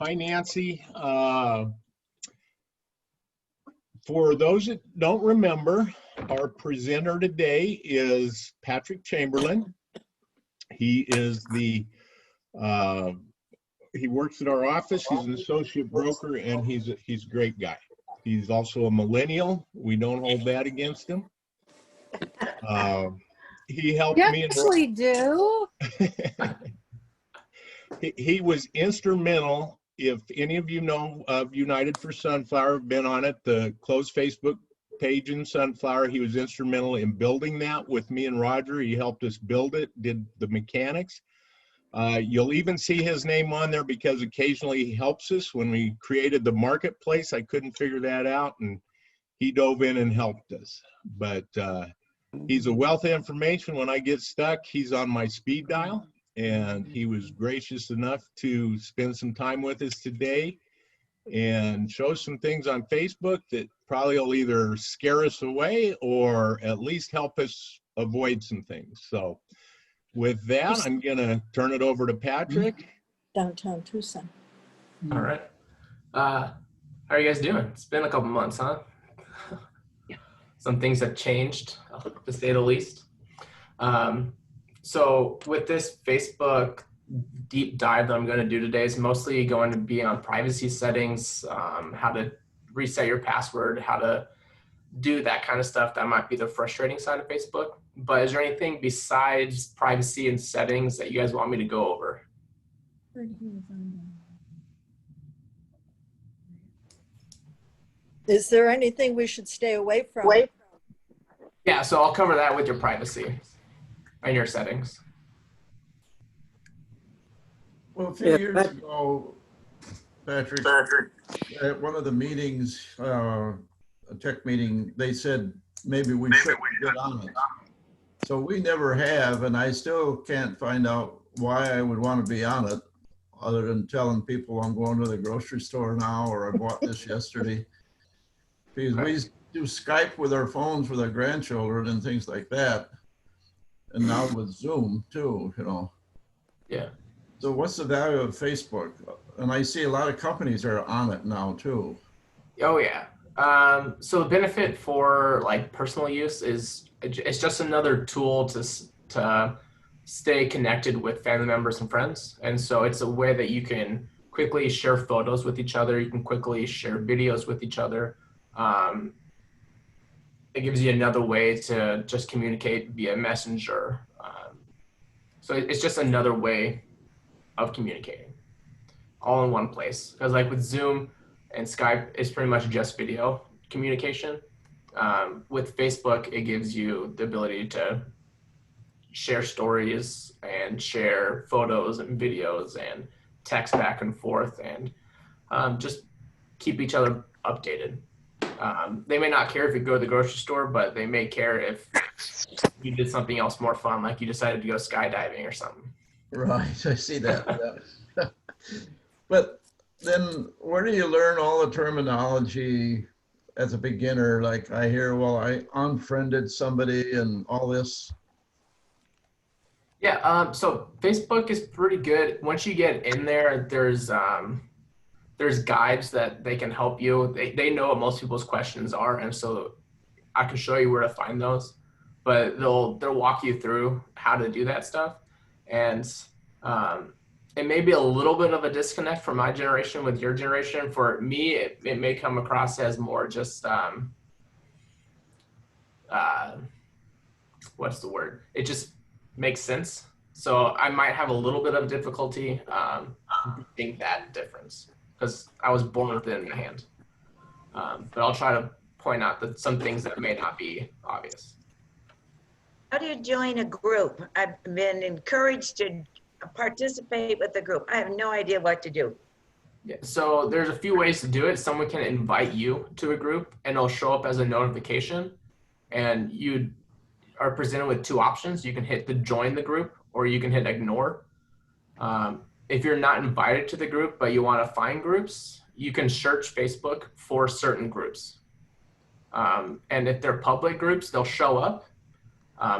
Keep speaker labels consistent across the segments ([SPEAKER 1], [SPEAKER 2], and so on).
[SPEAKER 1] Hi, Nancy. For those that don't remember, our presenter today is Patrick Chamberlin. He is he works at our office. He's an associate broker, and he's a great guy. He's also a millennial. We don't hold that against him. He helped me.
[SPEAKER 2] Yes, we do.
[SPEAKER 1] He was instrumental. If any of you know of United for Sunflower, have been on it, the closed Facebook page in Sunflower, he was instrumental in building that with me and Roger. He helped us build it, did the mechanics. You'll even see his name on there because occasionally he helps us. When we created the marketplace, I couldn't figure that out, and he dove in and helped us. But he's a wealth of information. When I get stuck, he's on my speed dial. And he was gracious enough to spend some time with us today and show some things on Facebook that probably will either scare us away or at least help us avoid some things. So with that, I'm going to turn it over to Patrick.
[SPEAKER 3] Downtown Tucson.
[SPEAKER 4] All right. How are you guys doing? It's been a couple months, huh? Some things have changed, to say the least. So with this Facebook deep dive that I'm going to do today is mostly going to be on privacy settings, how to reset your password, how to do that kind of stuff. That might be the frustrating side of Facebook. But is there anything besides privacy and settings that you guys want me to go over?
[SPEAKER 3] Is there anything we should stay away from?
[SPEAKER 4] Yeah, so I'll cover that with your privacy and your settings.
[SPEAKER 5] Well, a few years ago, Patrick, at one of the meetings, a tech meeting, they said maybe we should get on it. So we never have, and I still can't find out why I would want to be on it, other than telling people I'm going to the grocery store now, or I bought this yesterday. Because we do Skype with our phones with our grandchildren and things like that. And now with Zoom too, you know.
[SPEAKER 4] Yeah.
[SPEAKER 5] So what's the value of Facebook? And I see a lot of companies are on it now too.
[SPEAKER 4] Oh yeah. So the benefit for like personal use is it's just another tool to stay connected with family members and friends. And so it's a way that you can quickly share photos with each other. You can quickly share videos with each other. It gives you another way to just communicate via Messenger. So it's just another way of communicating all in one place. Because like with Zoom and Skype, it's pretty much just video communication. With Facebook, it gives you the ability to share stories and share photos and videos and text back and forth and just keep each other updated. They may not care if you go to the grocery store, but they may care if you did something else more fun, like you decided to go skydiving or something.
[SPEAKER 5] Right, I see that. Yeah. But then where do you learn all the terminology as a beginner? Like I hear, well, I unfriended somebody and all this.
[SPEAKER 4] Yeah, so Facebook is pretty good. Once you get in there, there's guides that they can help you. They know what most people's questions are, and so I can show you where to find those. But they'll walk you through how to do that stuff. And it may be a little bit of a disconnect from my generation with your generation. For me, it may come across as more just what's the word? It just makes sense. So I might have a little bit of difficulty seeing that difference, because I was born with it in my hand. But I'll try to point out that some things that may not be obvious.
[SPEAKER 6] How do you join a group? I've been encouraged to participate with the group. I have no idea what to do.
[SPEAKER 4] Yeah, so there's a few ways to do it. Someone can invite you to a group and it'll show up as a notification, and you are presented with two options. You can hit the join the group, or you can hit ignore. If you're not invited to the group, but you want to find groups, you can search Facebook for certain groups. And if they're public groups, they'll show up.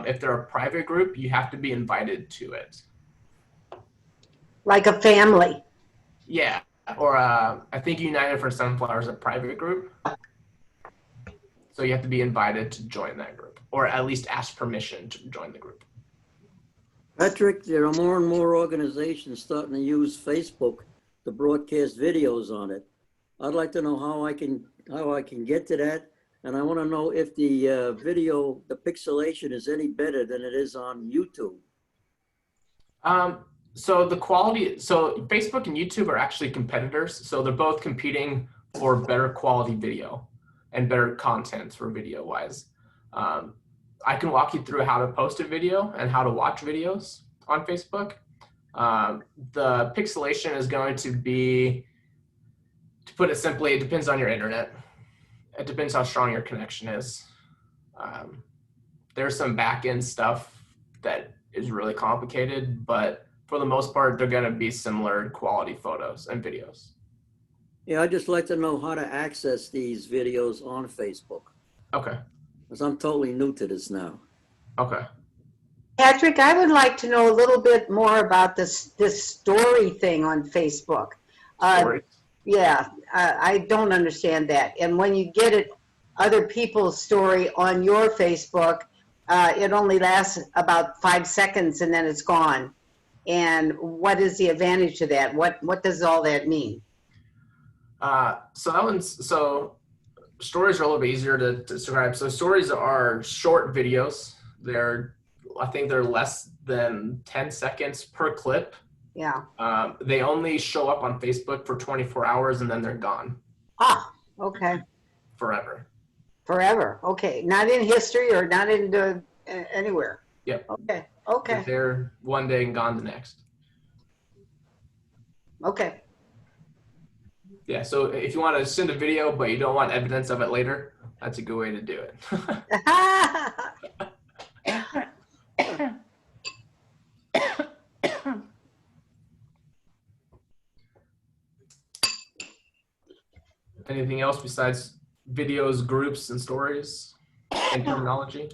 [SPEAKER 4] If they're a private group, you have to be invited to it.
[SPEAKER 2] Like a family.
[SPEAKER 4] Yeah, or I think United for Sunflower is a private group. So you have to be invited to join that group, or at least ask permission to join the group.
[SPEAKER 2] Patrick, there are more and more organizations starting to use Facebook to broadcast videos on it. I'd like to know how I can get to that, and I want to know if the video, the pixelation is any better than it is on YouTube.
[SPEAKER 4] So the quality, so Facebook and YouTube are actually competitors. So they're both competing for better quality video and better content for video wise. I can walk you through how to post a video and how to watch videos on Facebook. The pixelation is going to be, to put it simply, it depends on your internet. It depends how strong your connection is. There's some back-end stuff that is really complicated, but for the most part, they're going to be similar quality photos and videos.
[SPEAKER 2] Yeah, I'd just like to know how to access these videos on Facebook,
[SPEAKER 4] Okay.
[SPEAKER 2] because I'm totally new to this now.
[SPEAKER 4] Okay.
[SPEAKER 7] Patrick, I would like to know a little bit more about this story thing on Facebook.
[SPEAKER 4] Stories.
[SPEAKER 7] Yeah, I don't understand that. And when you get it, other people's story on your Facebook, it only lasts about 5 seconds and then it's gone. And what is the advantage to that? What does all that mean?
[SPEAKER 4] So stories are a little bit easier to describe. So stories are short videos. I think they're less than 10 seconds per clip.
[SPEAKER 7] Yeah.
[SPEAKER 4] They only show up on Facebook for 24 hours and then they're gone.
[SPEAKER 7] Ah, okay.
[SPEAKER 4] Forever.
[SPEAKER 7] Forever. Okay. Not in history or not in anywhere.
[SPEAKER 4] Yep.
[SPEAKER 7] Okay. Okay.
[SPEAKER 4] They're one day and gone the next.
[SPEAKER 7] Okay.
[SPEAKER 4] Yeah, so if you want to send a video but you don't want evidence of it later, that's a good way to do it. Anything else besides videos, groups, and stories and terminology?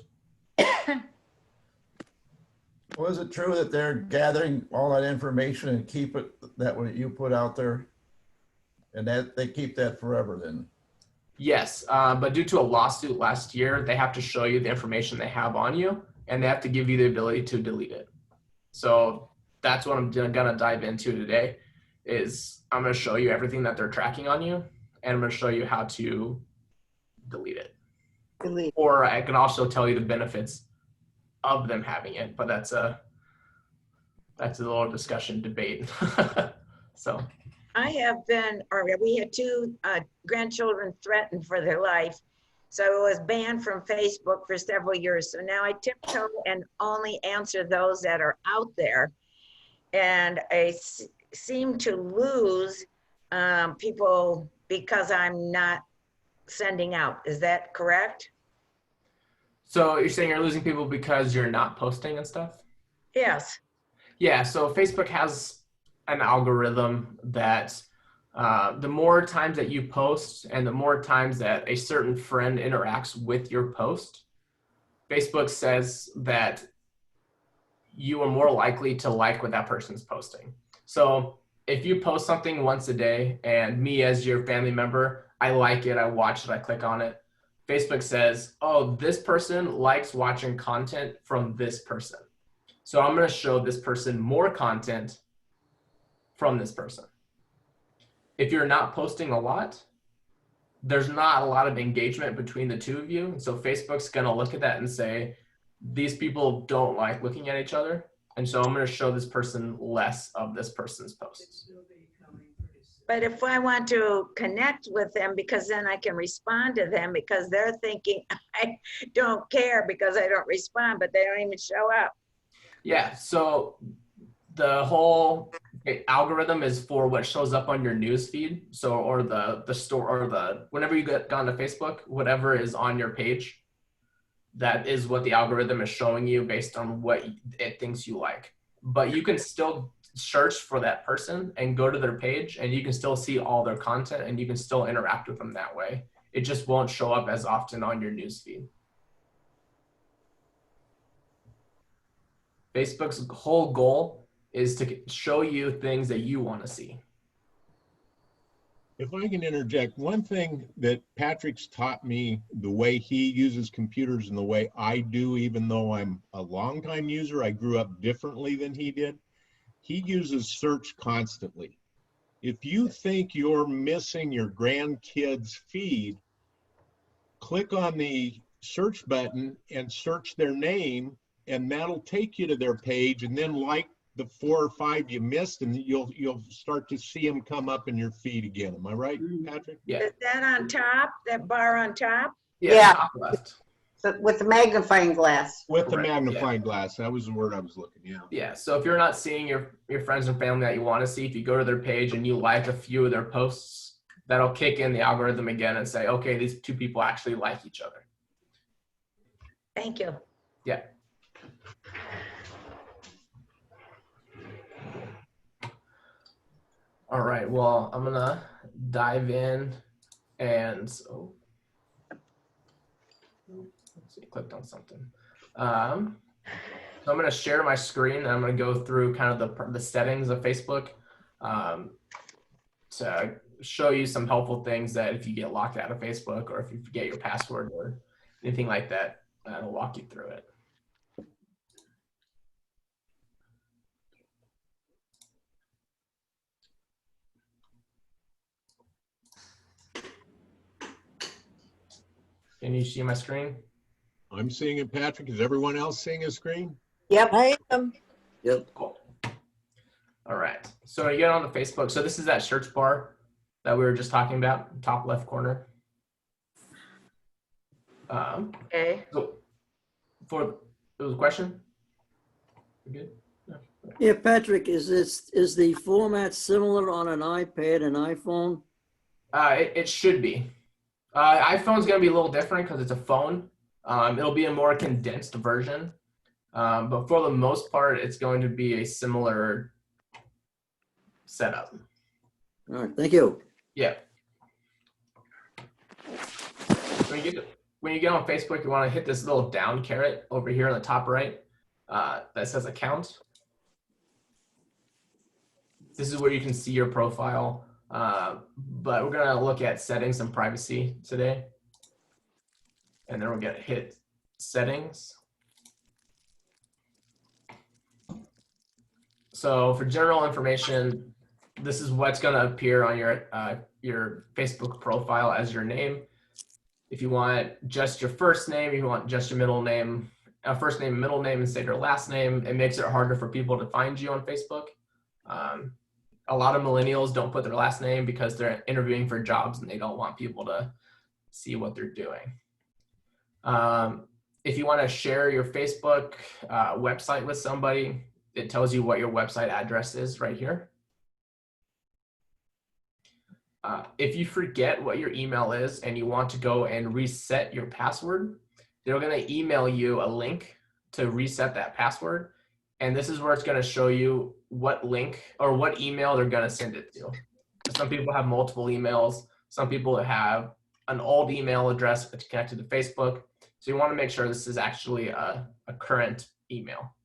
[SPEAKER 5] Was it true that they're gathering all that information and keep it that what you put out there? And that they keep that forever then?
[SPEAKER 4] Yes, but due to a lawsuit last year, they have to show you the information they have on you, and they have to give you the ability to delete it. So that's what I'm gonna dive into today. Is I'm gonna show you everything that they're tracking on you, and I'm gonna show you how to delete it.
[SPEAKER 7] Delete.
[SPEAKER 4] Or I can also tell you the benefits of them having it, but that's a little discussion debate. So.
[SPEAKER 6] I have been, or we had 2 grandchildren threatened for their life. So it was banned from Facebook for several years. So now I tiptoe and only answer those that are out there. And I seem to lose people because I'm not sending out. Is that correct?
[SPEAKER 4] So you're saying you're losing people because you're not posting and stuff?
[SPEAKER 6] Yes.
[SPEAKER 4] Yeah, so Facebook has an algorithm that the more times that you post and the more times that a certain friend interacts with your post, Facebook says that you are more likely to like what that person's posting. So if you post something once a day and me as your family member, I like it, I watch it, I click on it, Facebook says, oh, this person likes watching content from this person. So I'm going to show this person more content from this person. If you're not posting a lot, there's not a lot of engagement between the two of you. So Facebook's going to look at that and say, these people don't like looking at each other. And so I'm going to show this person less of this person's posts.
[SPEAKER 6] But if I want to connect with them, because then I can respond to them, because they're thinking I don't care because I don't respond, but they don't even show up.
[SPEAKER 4] Yeah, so the whole algorithm is for what shows up on your news feed. So, or the store, or whenever you get onto Facebook, whatever is on your page, that is what the algorithm is showing you based on what it thinks you like. But you can still search for that person and go to their page, and you can still see all their content, and you can still interact with them that way. It just won't show up as often on your news feed. Facebook's whole goal is to show you things that you want to see.
[SPEAKER 1] If I can interject, one thing that Patrick's taught me, the way he uses computers and the way I do, even though I'm a longtime user, I grew up differently than he did. He uses search constantly. If you think you're missing your grandkids' feed, click on the search button and search their name, and that'll take you to their page, and then like the 4 or 5 you missed, and you'll start to see them come up in your feed again. Am I right, Patrick?
[SPEAKER 4] Yeah.
[SPEAKER 6] Is that on top, that bar on top?
[SPEAKER 7] Yeah.
[SPEAKER 4] Top left.
[SPEAKER 7] So with the magnifying glass.
[SPEAKER 1] With the
[SPEAKER 4] Correct,
[SPEAKER 1] magnifying glass. That was the word I was looking, yeah.
[SPEAKER 4] Yeah. So if you're not seeing your friends and family that you want to see, if you go to their page and you like a few of their posts, that'll kick in the algorithm again and say, okay, these two people actually like each other.
[SPEAKER 6] Thank you.
[SPEAKER 4] Yeah. All right, well, I'm gonna dive in and, oh, let's see, clicked on something. So I'm gonna share my screen and I'm gonna go through kind of the settings of Facebook to show you some helpful things that if you get locked out of Facebook or if you forget your password or anything like that, it'll walk you through it. Can you see my screen?
[SPEAKER 1] I'm seeing it, Patrick. Is everyone else seeing his screen?
[SPEAKER 7] Yep.
[SPEAKER 3] I am.
[SPEAKER 2] Yep.
[SPEAKER 4] Cool. All right. So you get on the Facebook. So this is that search bar that we were just talking about, top left corner.
[SPEAKER 6] Okay.
[SPEAKER 4] So there was a question? You good?
[SPEAKER 2] Yeah, Patrick, is the format similar on an iPad and iPhone?
[SPEAKER 4] It should be. iPhone's going to be a little different because it's a phone. It'll be a more condensed version. But for the most part, it's going to be a similar setup.
[SPEAKER 2] All right, thank you.
[SPEAKER 4] Yeah. When you get on Facebook, you want to hit this little down caret over here on the top right that says account. This is where you can see your profile. But we're going to look at settings and privacy today. And then we're going to hit settings. So for general information, this is what's going to appear on your Facebook profile as your name. If you want just your first name, if you want just your middle name, first name, middle name, instead of your last name, it makes it harder for people to find you on Facebook. A lot of millennials don't put their last name because they're interviewing for jobs and they don't want people to see what they're doing. If you want to share your Facebook website with somebody, it tells you what your website address is right here. If you forget what your email is and you want to go and reset your password, they're going to email you a link to reset that password. And this is where it's going to show you what link or what email they're going to send it to. Some people have multiple emails. Some people have an old email address that's connected to Facebook. So you want to make sure this is actually a current email.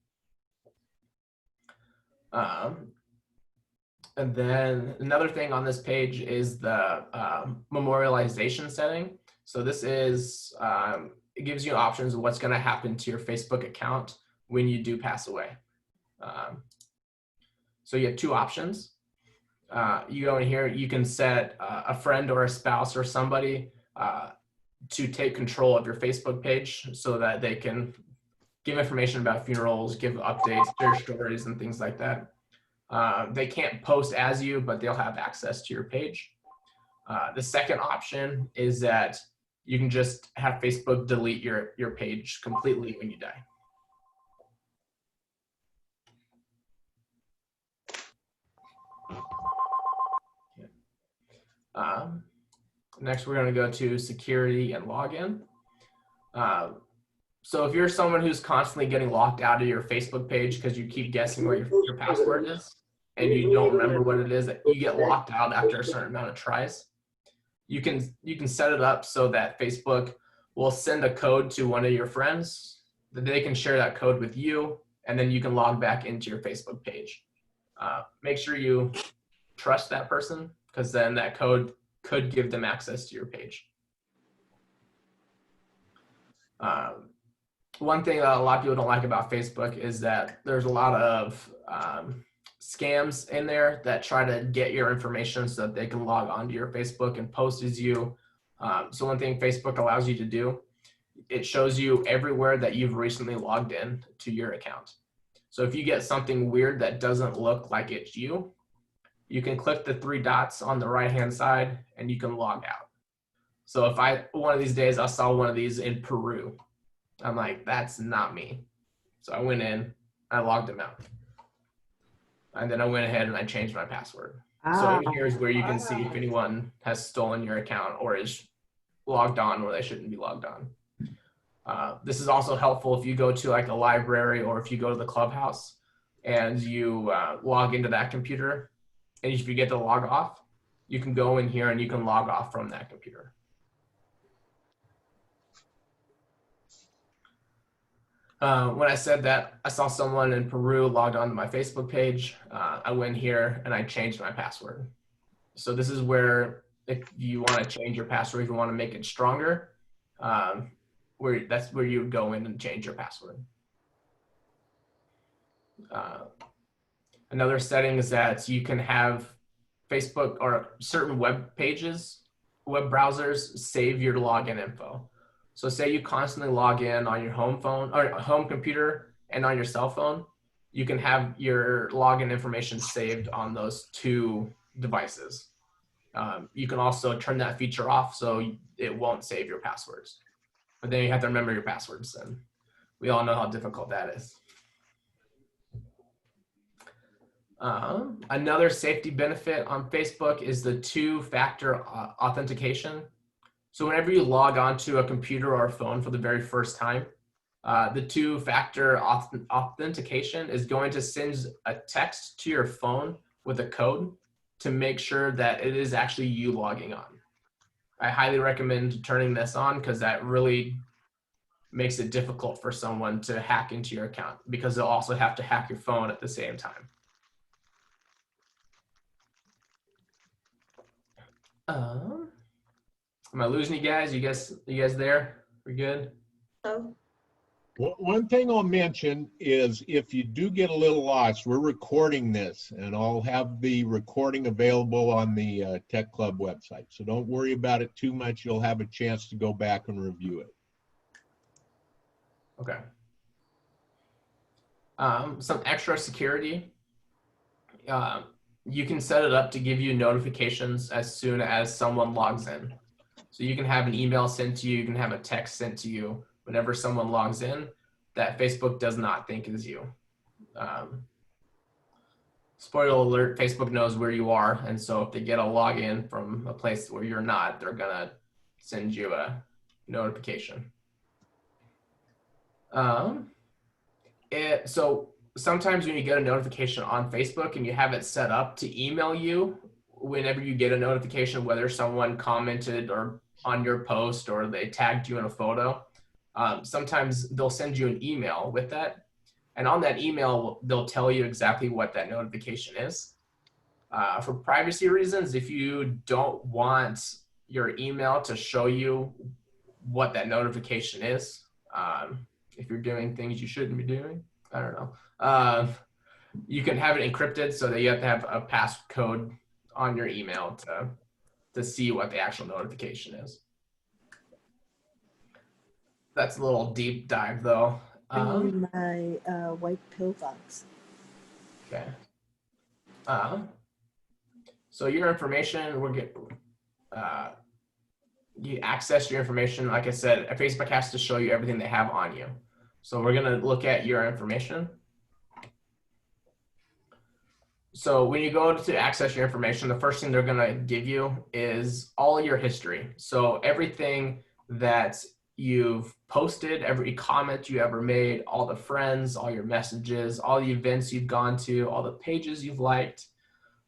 [SPEAKER 4] And then another thing on this page is the memorialization setting. So this is, it gives you options of what's going to happen to your Facebook account when you do pass away. So you have two options. You go in here, you can set a friend or a spouse or somebody to take control of your Facebook page so that they can give information about funerals, give updates, share stories, and things like that. They can't post as you, but they'll have access to your page. The second option is that you can just have Facebook delete your page completely when you die. Next, we're going to go to security and login. So if you're someone who's constantly getting locked out of your Facebook page because you keep guessing what your password is and you don't remember what it is, you get locked out after a certain amount of tries. You can set it up so that Facebook will send a code to one of your friends, that they can share that code with you, and then you can log back into your Facebook page. Make sure you trust that person, because then that code could give them access to your page. One thing that a lot of people don't like about Facebook is that there's a lot of scams in there that try to get your information so that they can log onto your Facebook and post as you. So one thing Facebook allows you to do, it shows you everywhere that you've recently logged in to your account. So if you get something weird that doesn't look like it's you, you can click the 3 dots on the right-hand side and you can log out. So if one of these days I saw one of these in Peru, I'm like, that's not me. So I went in, I logged them out. And then I went ahead and I changed my password. So here's where you can see if anyone has stolen your account or is logged on where they shouldn't be logged on. This is also helpful if you go to like a library or if you go to the clubhouse and you log into that computer, and if you get to log off, you can go in here and you can log off from that computer. When I said that, I saw someone in Peru logged onto my Facebook page. I went here and I changed my password. So this is where if you want to change your password, if you want to make it stronger, that's where you would go in and change your password. Another setting is that you can have Facebook or certain web pages, web browsers save your login info. So say you constantly log in on your home phone or home computer and on your cell phone, you can have your login information saved on those 2 devices. You can also turn that feature off so it won't save your passwords. But then you have to remember your passwords, and we all know how difficult that is. Another safety benefit on Facebook is the 2-factor authentication. So whenever you log onto a computer or a phone for the very first time, the 2-factor authentication is going to send a text to your phone with a code to make sure that it is actually you logging on. I highly recommend turning this on because that really makes it difficult for someone to hack into your account because they'll also have to hack your phone at the same time. Am I losing you guys? You guys there? We good?
[SPEAKER 6] Oh,
[SPEAKER 1] One thing I'll mention is if you do get a little lost, we're recording this and I'll have the recording available on the Tech Club website. So don't worry about it too much. You'll have a chance to go back and review it.
[SPEAKER 4] Okay. Some extra security. You can set it up to give you notifications as soon as someone logs in. So you can have an email sent to you, you can have a text sent to you whenever someone logs in that Facebook does not think is you. Spoiler alert, Facebook knows where you are, and so if they get a login from a place where you're not, they're gonna send you a notification. So sometimes when you get a notification on Facebook and you have it set up to email you whenever you get a notification, whether someone commented or on your post or they tagged you in a photo, sometimes they'll send you an email with that. And on that email, they'll tell you exactly what that notification is. For privacy reasons, if you don't want your email to show you what that notification is, if you're doing things you shouldn't be doing, I don't know. You can have it encrypted so that you have to have a passcode on your email to see what the actual notification is. That's a little deep dive though.
[SPEAKER 3] In my white pillbox.
[SPEAKER 4] Okay. So your information, you access your information. Like I said, Facebook has to show you everything they have on you. So we're gonna look at your information. So when you go to access your information, the first thing they're gonna give you is all your history. So everything that you've posted, every comment you ever made, all the friends, all your messages, all the events you've gone to, all the pages you've liked,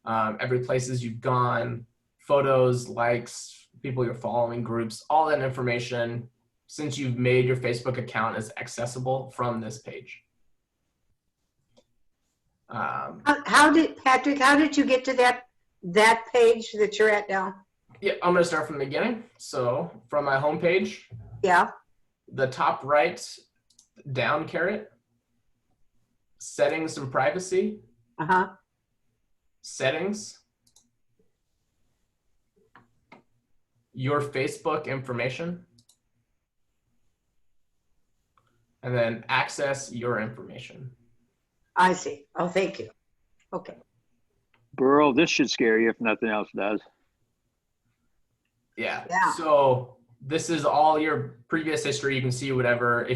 [SPEAKER 4] every places you've gone, photos, likes, people you're following, groups, all that information since you've made your Facebook account is accessible from this page.
[SPEAKER 7] Patrick, how did you get to that page that you're at now?
[SPEAKER 4] Yeah, I'm gonna start from the beginning. So from my homepage,
[SPEAKER 7] Yeah,
[SPEAKER 4] the top right down caret, settings and privacy,
[SPEAKER 7] uh-huh.
[SPEAKER 4] settings, your Facebook information, and then access your information.
[SPEAKER 7] I see. Oh, thank you. Okay.
[SPEAKER 8] Burl, this should scare you if nothing else does.
[SPEAKER 4] Yeah.
[SPEAKER 7] Yeah.
[SPEAKER 4] So this is all your previous history. You can see whatever.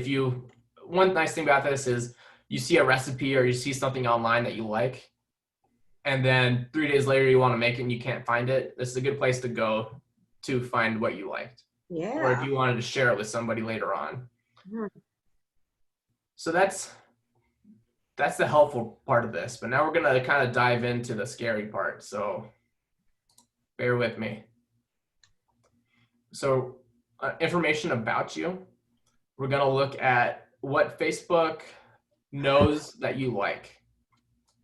[SPEAKER 4] One nice thing about this is you see a recipe or you see something online that you like, and then 3 days later you want to make it and you can't find it. This is a good place to go to find what you liked. Or if
[SPEAKER 7] Yeah.
[SPEAKER 4] you wanted to share it with somebody later on.
[SPEAKER 7] Hmm.
[SPEAKER 4] So that's the helpful part of this. But now we're going to kind of dive into the scary part. So bear with me. So information about you. We're going to look at what Facebook knows that you like.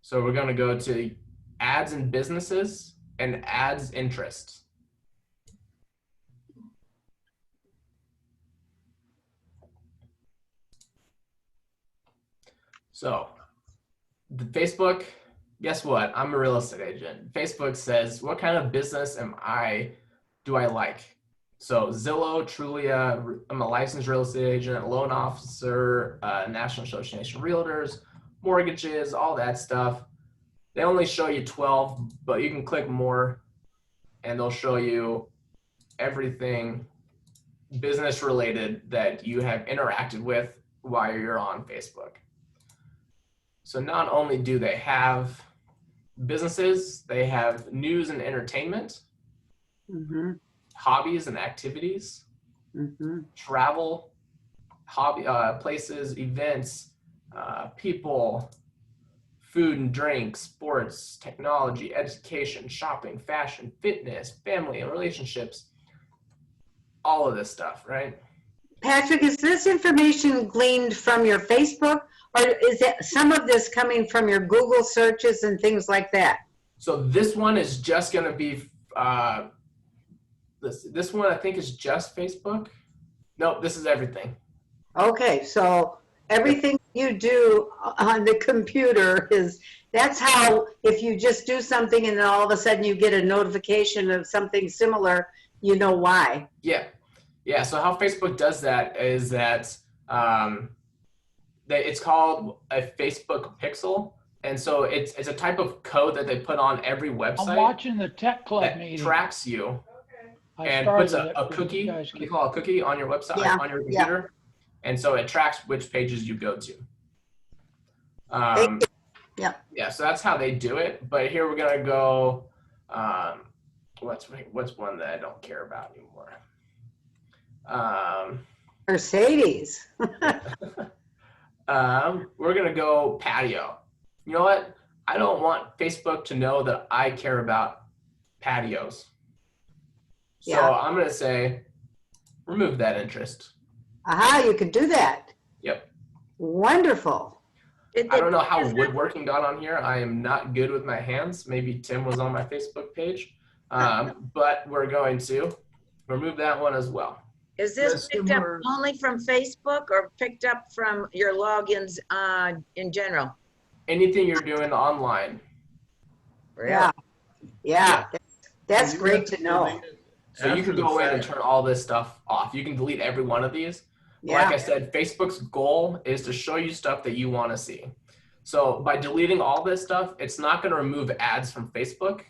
[SPEAKER 4] So we're going to go to ads and businesses and ads interests. So the Facebook, guess what? I'm a real estate agent. Facebook says, what kind of business do I like? So Zillow, Trulia, I'm a licensed real estate agent, loan officer, National Association of Realtors, mortgages, all that stuff. They only show you 12, but you can click more and they'll show you everything business related that you have interacted with while you're on Facebook. So not only do they have businesses, they have news and entertainment,
[SPEAKER 7] Mm-hmm.
[SPEAKER 4] hobbies and activities,
[SPEAKER 7] Mm-hmm.
[SPEAKER 4] travel, places, events, people, food and drink, sports, technology, education, shopping, fashion, fitness, family and relationships, all of this stuff, right?
[SPEAKER 7] Patrick, is this information gleaned from your Facebook, or is it some of this coming from your Google searches and things like that?
[SPEAKER 4] So this one is just going to be, this one I think is just Facebook. No, this is everything.
[SPEAKER 7] Okay, so everything you do on the computer that's how, if you just do something and then all of a sudden you get a notification of something similar, you know why.
[SPEAKER 4] Yeah, so how Facebook does that is that it's called a Facebook pixel. And so it's a type of code that they put on every website.
[SPEAKER 9] I'm watching the tech club
[SPEAKER 4] that
[SPEAKER 9] meeting.
[SPEAKER 4] tracks you
[SPEAKER 9] I
[SPEAKER 4] and puts
[SPEAKER 9] started
[SPEAKER 4] a
[SPEAKER 9] it, but
[SPEAKER 4] cookie,
[SPEAKER 9] you guys
[SPEAKER 4] we
[SPEAKER 9] keep-
[SPEAKER 4] call a cookie on your website,
[SPEAKER 7] Yeah,
[SPEAKER 4] on your computer. And so it tracks which pages you go to.
[SPEAKER 7] Yeah.
[SPEAKER 4] Yeah, so that's how they do it. But here we're gonna go, what's one that I don't care about anymore?
[SPEAKER 7] Mercedes.
[SPEAKER 4] We're gonna go patio. You know what? I don't want Facebook to know that I care about patios. So
[SPEAKER 7] Yeah.
[SPEAKER 4] I'm gonna say, remove that interest.
[SPEAKER 7] Aha, you could do that.
[SPEAKER 4] Yep.
[SPEAKER 7] Wonderful.
[SPEAKER 4] I don't know how woodworking got on here. I am not good with my hands. Maybe Tim was on my Facebook page. But we're going to remove that one as well.
[SPEAKER 6] Is this
[SPEAKER 5] Yes,
[SPEAKER 6] picked up
[SPEAKER 5] similar-
[SPEAKER 6] only from Facebook or picked up from your logins in general?
[SPEAKER 4] Anything you're doing online.
[SPEAKER 7] Yeah. Yeah. That's
[SPEAKER 5] You
[SPEAKER 7] great
[SPEAKER 5] have
[SPEAKER 7] to know.
[SPEAKER 5] delete it
[SPEAKER 4] So you
[SPEAKER 5] after
[SPEAKER 4] can
[SPEAKER 5] the
[SPEAKER 4] go in and
[SPEAKER 5] fact.
[SPEAKER 4] turn all this stuff off. You can delete every one of these. Like
[SPEAKER 7] Yeah.
[SPEAKER 4] I said, Facebook's goal is to show you stuff that you want to see. So by deleting all this stuff, it's not going to remove ads from Facebook.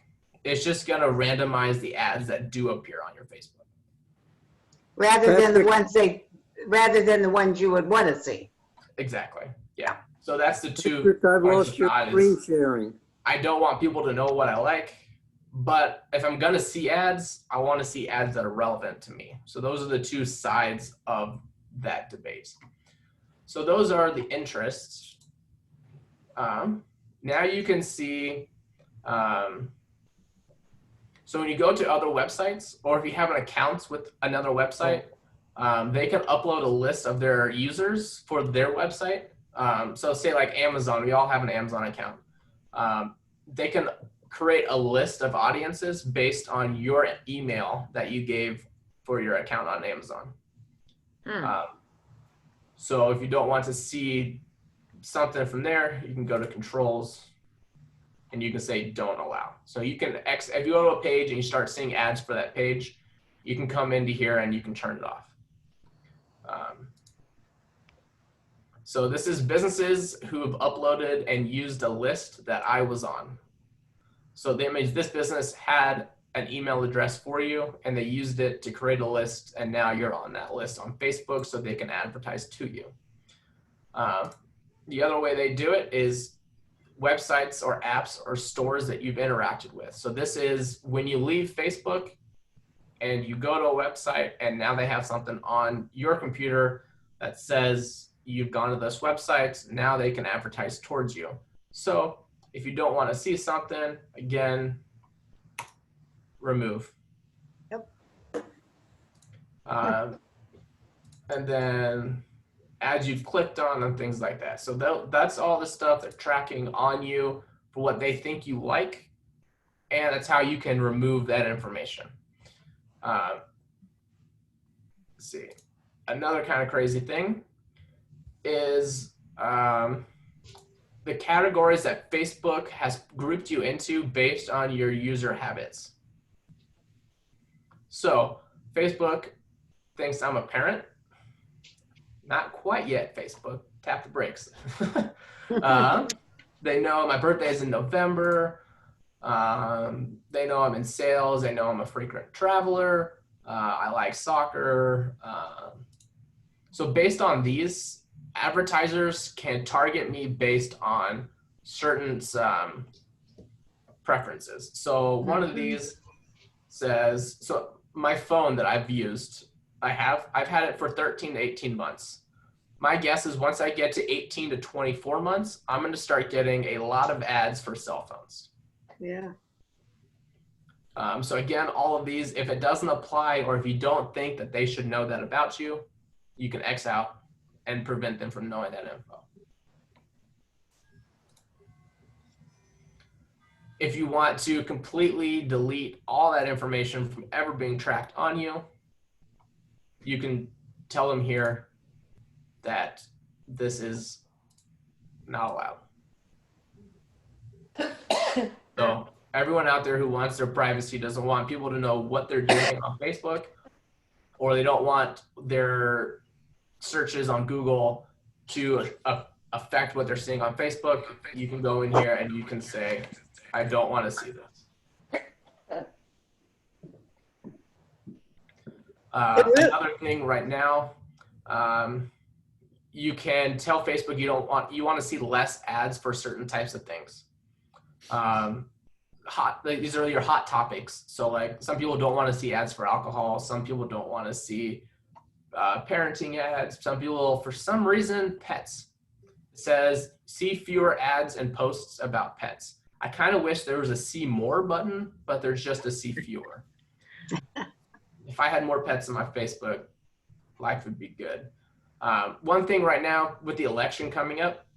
[SPEAKER 4] It's just going to randomize the ads that do appear on your Facebook.
[SPEAKER 7] Rather than the ones you would want to see.
[SPEAKER 4] Exactly. Yeah. So that's the two.
[SPEAKER 2] Patrick, I've
[SPEAKER 4] points
[SPEAKER 2] lost
[SPEAKER 4] of
[SPEAKER 2] your
[SPEAKER 4] thought
[SPEAKER 2] screen
[SPEAKER 4] is
[SPEAKER 2] sharing.
[SPEAKER 4] I don't want people to know what I like, but if I'm going to see ads, I want to see ads that are relevant to me. So those are the two sides of that debate. So those are the interests. Now you can see, so when you go to other websites, or if you have an account with another website, they can upload a list of their users for their website. So say like Amazon, we all have an Amazon account. They can create a list of audiences based on your email that you gave for your account on Amazon. So if you don't want to see something from there, you can go to controls and you can say don't allow. So you can if you go to a page and you start seeing ads for that page, you can come into here and you can turn it off. So this is businesses who have uploaded and used a list that I was on. So the image, this business had an email address for you and they used it to create a list, and now you're on that list on Facebook so they can advertise to you. The other way they do it is websites or apps or stores that you've interacted with. So this is when you leave Facebook and you go to a website and now they have something on your computer that says you've gone to this website, now they can advertise towards you. So if you don't want to see something, again, remove.
[SPEAKER 6] Yep.
[SPEAKER 4] And then ads you've clicked on and things like that. So that's all the stuff they're tracking on you for what they think you like. And that's how you can remove that information. Let's see. Another kind of crazy thing is the categories that Facebook has grouped you into based on your user habits. So Facebook thinks I'm a parent. Not quite yet, Facebook. Tap the brakes. They know my birthday is in November. They know I'm in sales. They know I'm a frequent traveler. I like soccer. So based on these, advertisers can target me based on certain preferences. So one of these says, so my phone that I've used, I've had it for 13 to 18 months. My guess is once I get to 18 to 24 months, I'm going to start getting a lot of ads for cell phones.
[SPEAKER 7] Yeah.
[SPEAKER 4] So again, all of these, if it doesn't apply or if you don't think that they should know that about you, you can X out and prevent them from knowing that info. If you want to completely delete all that information from ever being tracked on you, you can tell them here that this is not allowed. So everyone out there who wants their privacy, doesn't want people to know what they're doing on Facebook, or they don't want their searches on Google to affect what they're seeing on Facebook, you can go in here and you can say, I don't want to see this. Another thing right now, you can tell Facebook you want to see less ads for certain types of things. These are your hot topics. So like some people don't want to see ads for alcohol. Some people don't want to see parenting ads. Some people, for some reason, pets. It says see fewer ads and posts about pets. I kind of wish there was a see more button, but there's just a see fewer. If I had more pets on my Facebook, life would be good. One thing right now with the election coming up,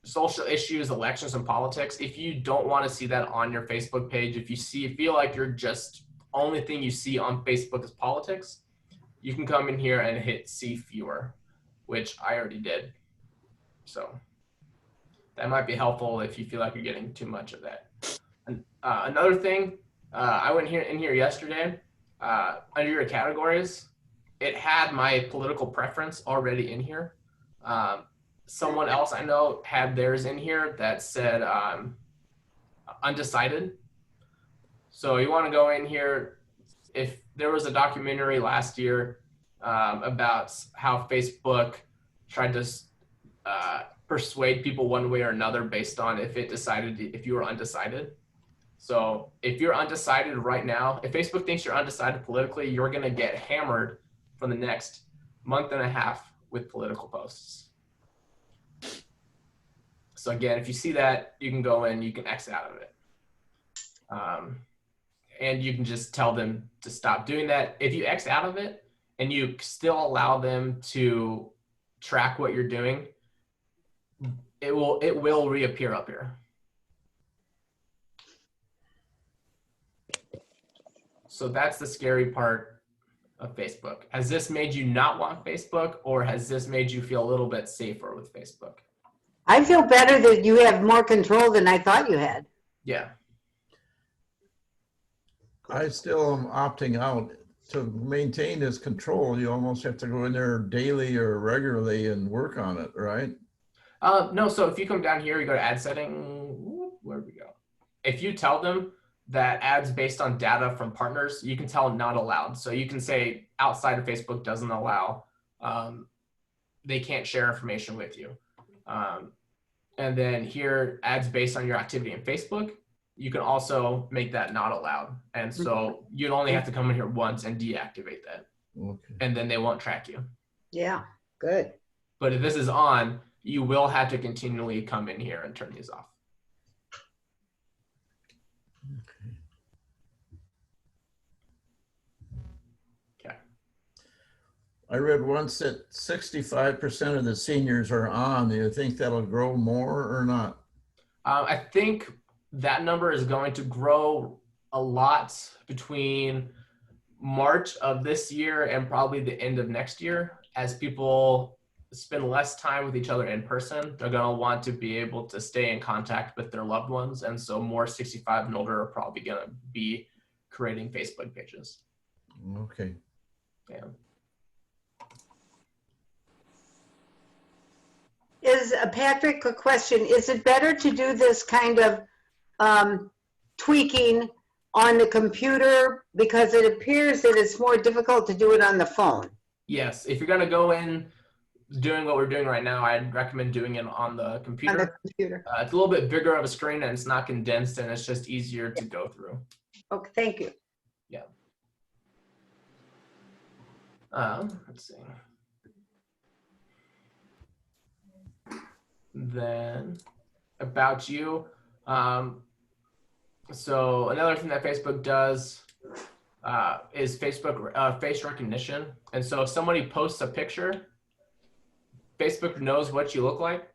[SPEAKER 4] social issues, elections, and politics, if you don't want to see that on your Facebook page, if you feel like you're just only thing you see on Facebook is politics, you can come in here and hit see fewer, which I already did. So that might be helpful if you feel like you're getting too much of that. And, another thing, I went in here yesterday, under your categories, it had my political preference already in here. Someone else I know had theirs in here that said undecided. So you want to go in here. If there was a documentary last year about how Facebook tried to persuade people one way or another based on if you were undecided. So if you're undecided right now, if Facebook thinks you're undecided politically, you're going to get hammered for the next month and a half with political posts. So again, if you see that, you can go in, you can X out of it. And you can just tell them to stop doing that. If you X out of it and you still allow them to track what you're doing, it will reappear up here. So that's the scary part of Facebook. Has this made you not want Facebook, or has this made you feel a little bit safer with Facebook?
[SPEAKER 7] I feel better that you have more control than I thought you had.
[SPEAKER 4] Yeah.
[SPEAKER 5] I still am opting out. To maintain this control, you almost have to go in there daily or regularly and work on it, right?
[SPEAKER 4] No, so if you come down here, you go to ad setting, where do we go? If you tell them that ads based on data from partners, you can tell not allowed. So you can say outside of Facebook doesn't allow, they can't share information with you. And then here, ads based on your activity in Facebook, you can also make that not allowed. And so you'd only have to come in here once and deactivate that.
[SPEAKER 5] Okay.
[SPEAKER 4] And then they won't track you.
[SPEAKER 7] Yeah, good.
[SPEAKER 4] But if this is on, you will have to continually come in here and turn these off. Okay.
[SPEAKER 5] I read once that 65% of the seniors are on. Do you think that'll grow more or not?
[SPEAKER 4] I think that number is going to grow a lot between March of this year and probably the end of next year. As people spend less time with each other in person, they're going to want to be able to stay in contact with their loved ones. And so more 65 and older are probably going to be creating Facebook pages.
[SPEAKER 5] Okay.
[SPEAKER 4] Yeah.
[SPEAKER 7] Is Patrick, a question, is it better to do this kind of tweaking on the computer, because it appears that it's more difficult to do it on the phone?
[SPEAKER 4] Yes, if you're going to go in doing what we're doing right now, I'd recommend doing it on the computer.
[SPEAKER 7] On the computer.
[SPEAKER 4] It's a little bit bigger of a screen and it's not condensed and it's just easier to go through.
[SPEAKER 7] Okay, thank you.
[SPEAKER 4] Yeah. Let's see. Then about you. So another thing that Facebook does is Facebook face recognition. And so if somebody posts a picture, Facebook knows what you look like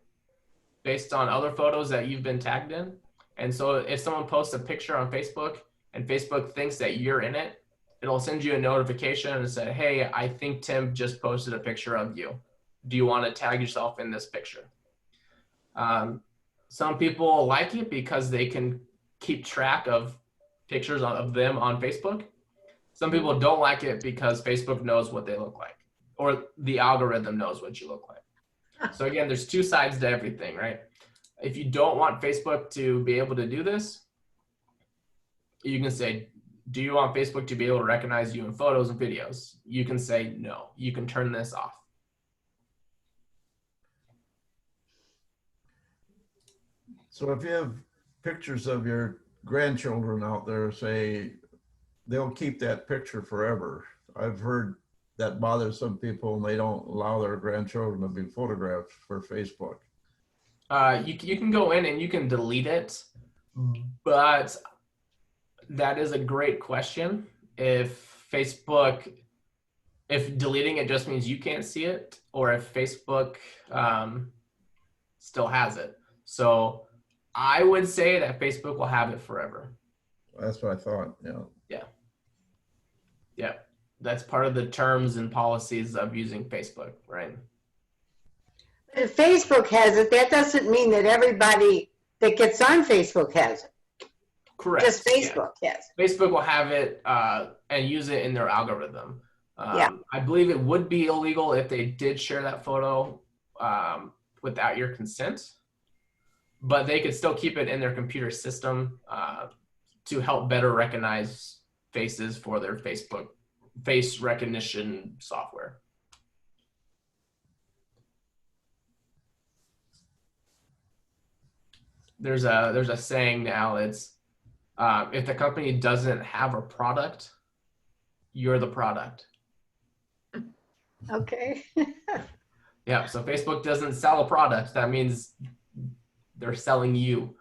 [SPEAKER 4] based on other photos that you've been tagged in. And so if someone posts a picture on Facebook and Facebook thinks that you're in it, it'll send you a notification and say, hey, I think Tim just posted a picture of you. Do you want to tag yourself in this picture? Some people like it because they can keep track of pictures of them on Facebook. Some people don't like it because Facebook knows what they look like, or the algorithm knows what you look like. So again, there's two sides to everything, right? If you don't want Facebook to be able to do this, you can say, do you want Facebook to be able to recognize you in photos and videos? You can say no. You can turn this off.
[SPEAKER 5] So if you have pictures of your grandchildren out there, say, they'll keep that picture forever. I've heard that bothers some people and they don't allow their grandchildren to be photographed for Facebook.
[SPEAKER 4] You can go in and you can delete it, but that is a great question. If deleting it just means you can't see it, or if Facebook still has it. So I would say that Facebook will have it forever.
[SPEAKER 5] That's what I thought, yeah.
[SPEAKER 4] Yeah. Yeah. That's part of the terms and policies of using Facebook, right?
[SPEAKER 7] If Facebook has it, that doesn't mean that everybody that gets on Facebook has it.
[SPEAKER 4] Correct.
[SPEAKER 7] Just Facebook has it.
[SPEAKER 4] Facebook will have it and use it in their algorithm.
[SPEAKER 7] Yeah.
[SPEAKER 4] I believe it would be illegal if they did share that photo without your consent, but they could still keep it in their computer system to help better recognize faces for their Facebook face recognition software. There's a saying now, it's if the company doesn't have a product, you're the product.
[SPEAKER 7] Okay.
[SPEAKER 4] Yeah, so Facebook doesn't sell a product. That means they're selling you.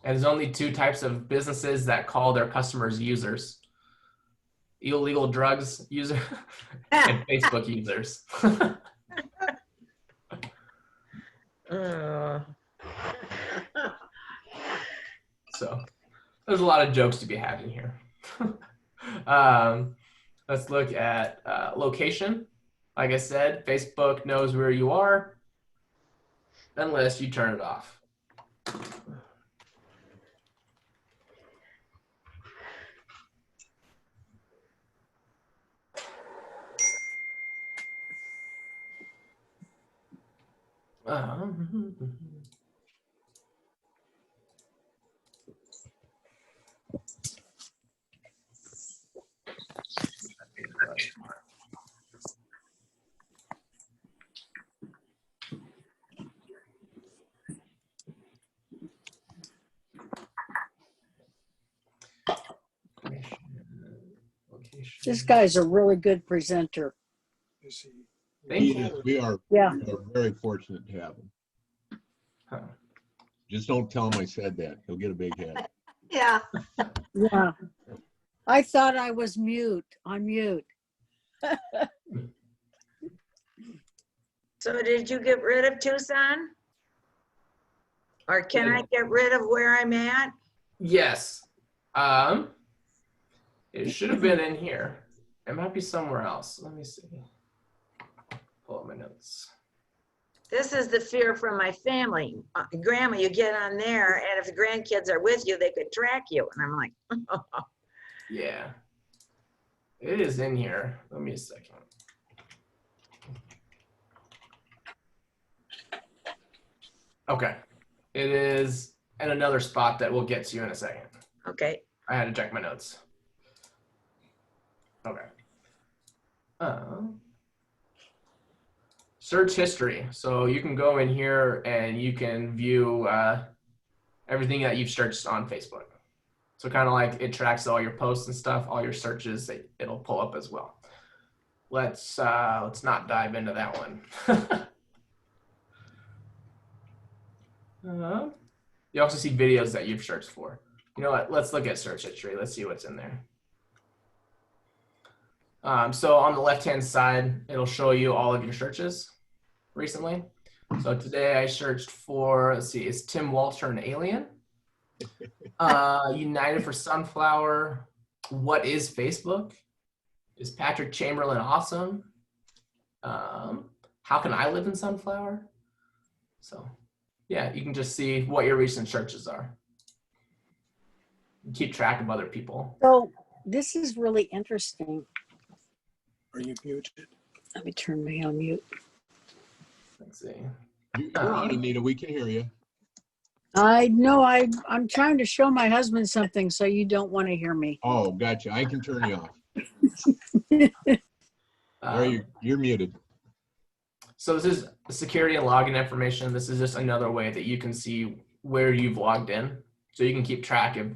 [SPEAKER 4] And there's only two types of businesses that call their customers users: illegal drugs user and Facebook users. So there's a lot of jokes to be had in here. Let's look at location. Like I said, Facebook knows where you are unless you turn it off.
[SPEAKER 10] This guy's a really good presenter.
[SPEAKER 4] Thank
[SPEAKER 1] He
[SPEAKER 4] you.
[SPEAKER 1] is. We are
[SPEAKER 10] Yeah.
[SPEAKER 1] very fortunate to have him.
[SPEAKER 4] Huh.
[SPEAKER 1] Just don't tell him I said that. He'll get a big head.
[SPEAKER 7] Yeah.
[SPEAKER 10] Yeah. I thought I was on mute.
[SPEAKER 6] So did you get rid of Tucson? Or can I get rid of where I'm at?
[SPEAKER 4] Yes. It should have been in here. It might be somewhere else. Let me see. Pull up my notes.
[SPEAKER 6] This is the fear from my family. Grandma, you get on there, and if the grandkids are with you, they could track you. And I'm like,
[SPEAKER 4] Yeah. It is in here. Let me a second. Okay. It is in another spot that we'll get to in a second.
[SPEAKER 6] okay.
[SPEAKER 4] I had to check my notes. Okay. Search history. So you can go in here and you can view everything that you've searched on Facebook. So kind of like it tracks all your posts and stuff, all your searches, it'll pull up as well. Let's not dive into that one. You also see videos that you've searched for. You know what? Let's look at search history. Let's see what's in there. So on the left-hand side, it'll show you all of your searches recently. So today I searched for, let's see, is Tim Walter an alien? United for Sunflower. What is Facebook? Is Patrick Chamberlin awesome? How can I live in Sunflower? So yeah, you can just see what your recent searches are. Keep track of other people.
[SPEAKER 10] So this is really interesting.
[SPEAKER 11] Are you muted?
[SPEAKER 10] Let me turn me on mute.
[SPEAKER 4] Let's see.
[SPEAKER 1] You're on, Anita. We can hear you.
[SPEAKER 10] I know I'm trying to show my husband something, so you don't want to hear me.
[SPEAKER 1] Oh, gotcha. I can turn you off. You're muted.
[SPEAKER 4] So this is security and login information. This is just another way that you can see where you've logged in. So you can keep track of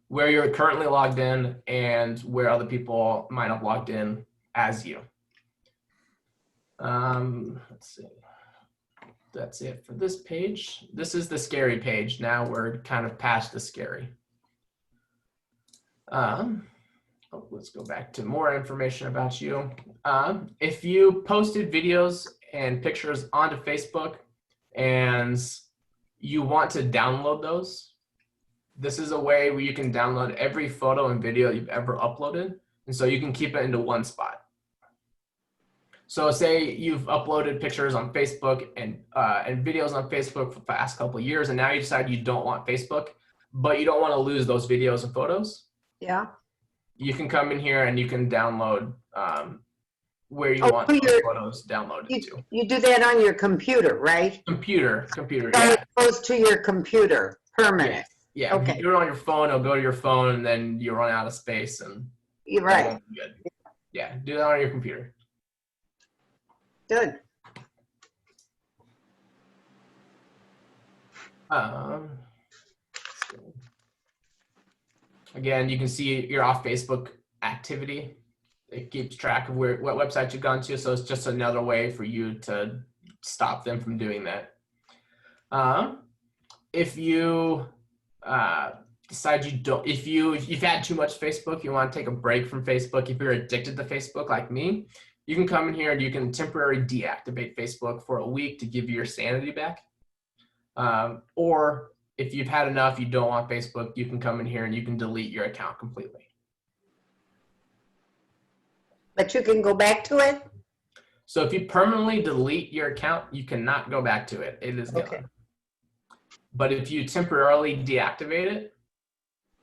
[SPEAKER 4] where you're currently logged in and where other people might have logged in as you. Let's see. That's it for this page. This is the scary page. Now we're kind of past the scary. Let's go back to more information about you. If you posted videos and pictures onto Facebook and you want to download those, this is a way where you can download every photo and video you've ever uploaded. And so you can keep it into one spot. So say you've uploaded pictures on Facebook and videos on Facebook for the past couple of years, and now you decide you don't want Facebook, but you don't want to lose those videos and photos.
[SPEAKER 7] Yeah.
[SPEAKER 4] You can come in here and you can download where you want those photos downloaded to.
[SPEAKER 7] You do that on your computer, right?
[SPEAKER 4] Computer,
[SPEAKER 7] So
[SPEAKER 4] yeah.
[SPEAKER 7] it goes to your computer, permanent.
[SPEAKER 4] Yeah,
[SPEAKER 7] Okay.
[SPEAKER 4] if you do it on your phone, it'll go to your phone, and then you run out of space, and
[SPEAKER 7] You're
[SPEAKER 4] that
[SPEAKER 7] right.
[SPEAKER 4] won't be good. Yeah, do that on your computer.
[SPEAKER 7] Good.
[SPEAKER 4] Again, you can see your off Facebook activity. It keeps track of what websites you've gone to, so it's just another way for you to stop them from doing that. If you decide you don't, if you've had too much Facebook, you want to take a break from Facebook, if you're addicted to Facebook like me, you can come in here and you can temporarily deactivate Facebook for a week to give you your sanity back. Or if you've had enough, you don't want Facebook, you can come in here and you can delete your account completely.
[SPEAKER 7] But you can go back to it?
[SPEAKER 4] So if you permanently delete your account, you cannot go back to it. It is gone.
[SPEAKER 7] Okay.
[SPEAKER 4] But if you temporarily deactivate it,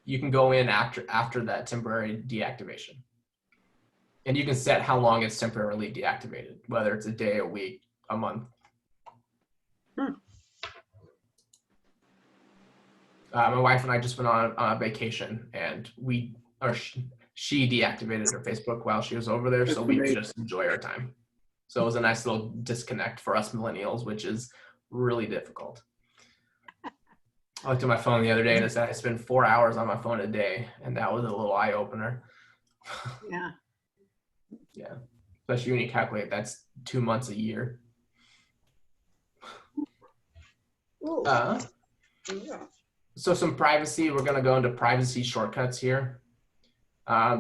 [SPEAKER 4] you can go in after that temporary deactivation. And you can set how long it's temporarily deactivated, whether it's a day, a week, a month. My wife and I just went on a vacation, and she deactivated her Facebook while she was over there, so we could just enjoy our time. So it was a nice little disconnect for us millennials, which is really difficult. I looked at my phone the other day and it said I spend 4 hours on my phone a day, and that was a little eye opener.
[SPEAKER 7] Yeah.
[SPEAKER 4] Yeah, especially when you calculate that's 2 months a year. So some privacy, we're going to go into privacy shortcuts here.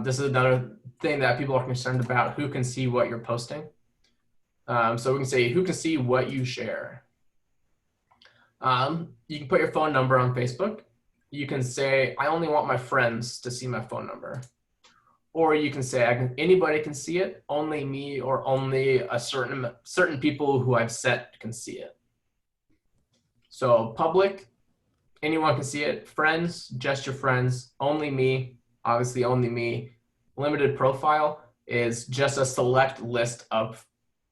[SPEAKER 4] This is another thing that people are concerned about, who can see what you're posting. So we can say, who can see what you share? You can put your phone number on Facebook. You can say, I only want my friends to see my phone number. Or you can say, anybody can see it, only me or only a certain people who I've set can see it. So public, anyone can see it. Friends, just your friends. Only me, obviously only me. Limited profile is just a select list of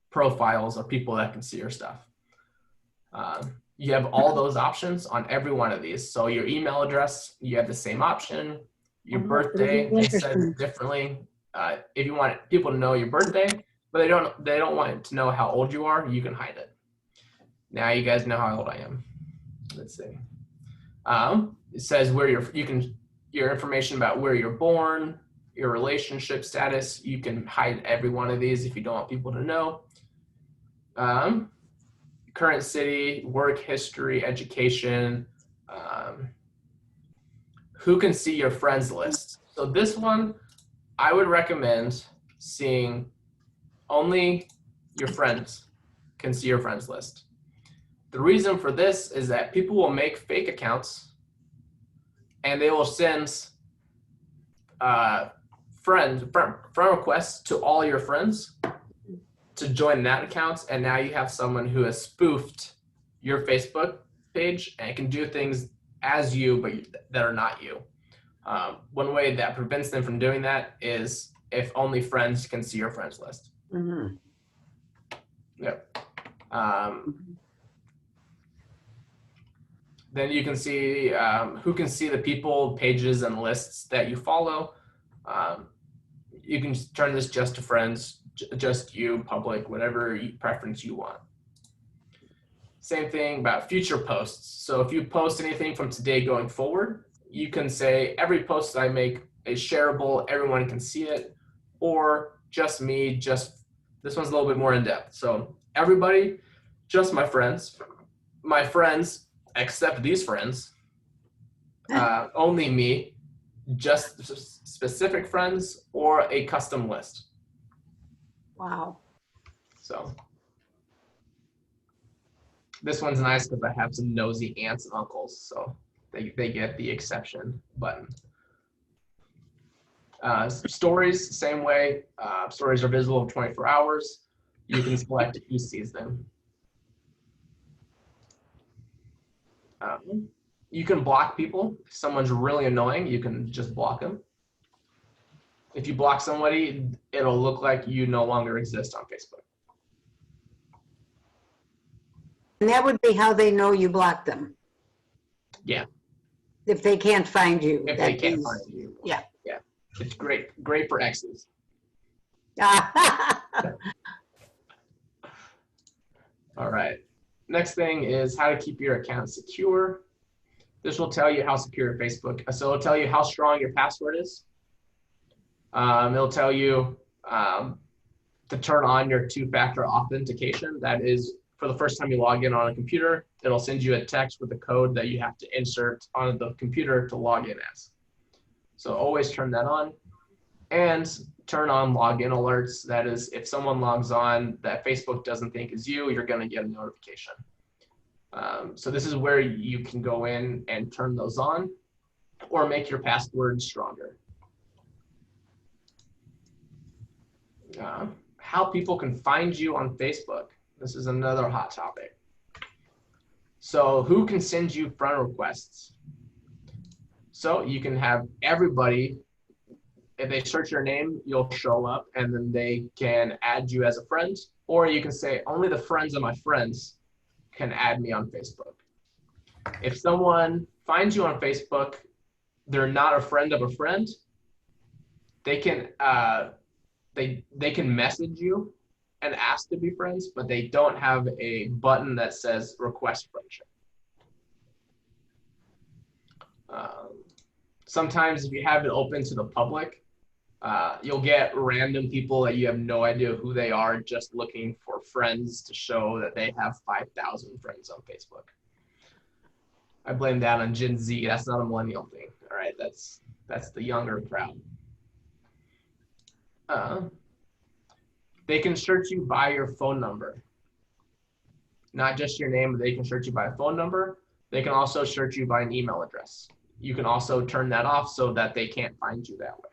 [SPEAKER 4] profiles of people that can see your stuff. You have all those options on every one of these. So your email address, you have the same option. Your birthday, they said it differently. If you want people to know your birthday, but they don't want to know how old you are, you can hide it. Now you guys know how old I am. Let's see. It says where your information about where you're born, your relationship status. You can hide every one of these if you don't want people to know. Current city, work history, education. Who can see your friends list? So this one, I would recommend seeing only your friends can see your friends list. The reason for this is that people will make fake accounts and they will send friend requests to all your friends to join that account, and now you have someone who has spoofed your Facebook page and can do things as you, but that are not you. One way that prevents them from doing that is if only friends can see your friends list.
[SPEAKER 7] Mm-hmm.
[SPEAKER 4] Yep. Then you can see who can see the people, pages, and lists that you follow. You can turn this just to friends, just you, public, whatever preference you want. Same thing about future posts. So if you post anything from today going forward, you can say every post that I make is shareable, everyone can see it, or just me, this one's a little bit more in depth. So everybody, just my friends except these friends, only me, just specific friends, or a custom list.
[SPEAKER 7] Wow.
[SPEAKER 4] So this one's nice because I have some nosy aunts and uncles, so they get the exception button. Stories, same way. Stories are visible for 24 hours. You can select who sees them. You can block people. If someone's really annoying, you can just block them. If you block somebody, it'll look like you no longer exist on Facebook.
[SPEAKER 7] And that would be how they know you blocked them.
[SPEAKER 4] Yeah.
[SPEAKER 7] If they can't find you.
[SPEAKER 4] If they can't find you.
[SPEAKER 7] Yeah.
[SPEAKER 4] Yeah. It's great for exes. All right. Next thing is how to keep your account secure. This will tell you how secure Facebook. So it'll tell you how strong your password is. It'll tell you to turn on your two-factor authentication. That is, for the first time you log in on a computer, it'll send you a text with a code that you have to insert on the computer to log in as. So always turn that on. And turn on login alerts. That is, if someone logs on that Facebook doesn't think is you, you're going to get a notification. So this is where you can go in and turn those on or make your password stronger. How people can find you on Facebook. This is another hot topic. So who can send you friend requests? So you can have everybody, if they search your name, you'll show up and then they can add you as a friend, or you can say only the friends of my friends can add me on Facebook. If someone finds you on Facebook, they're not a friend of a friend, they can they can message you and ask to be friends, but they don't have a button that says request friendship. Sometimes if you have it open to the public, you'll get random people that you have no idea who they are, just looking for friends to show that they have 5,000 friends on Facebook. I blame that on Gen Z. That's not a millennial thing. All right, that's the younger crowd. They can search you by your phone number. Not just your name, but they can search you by a phone number. They can also search you by an email address. You can also turn that off so that they can't find you that way.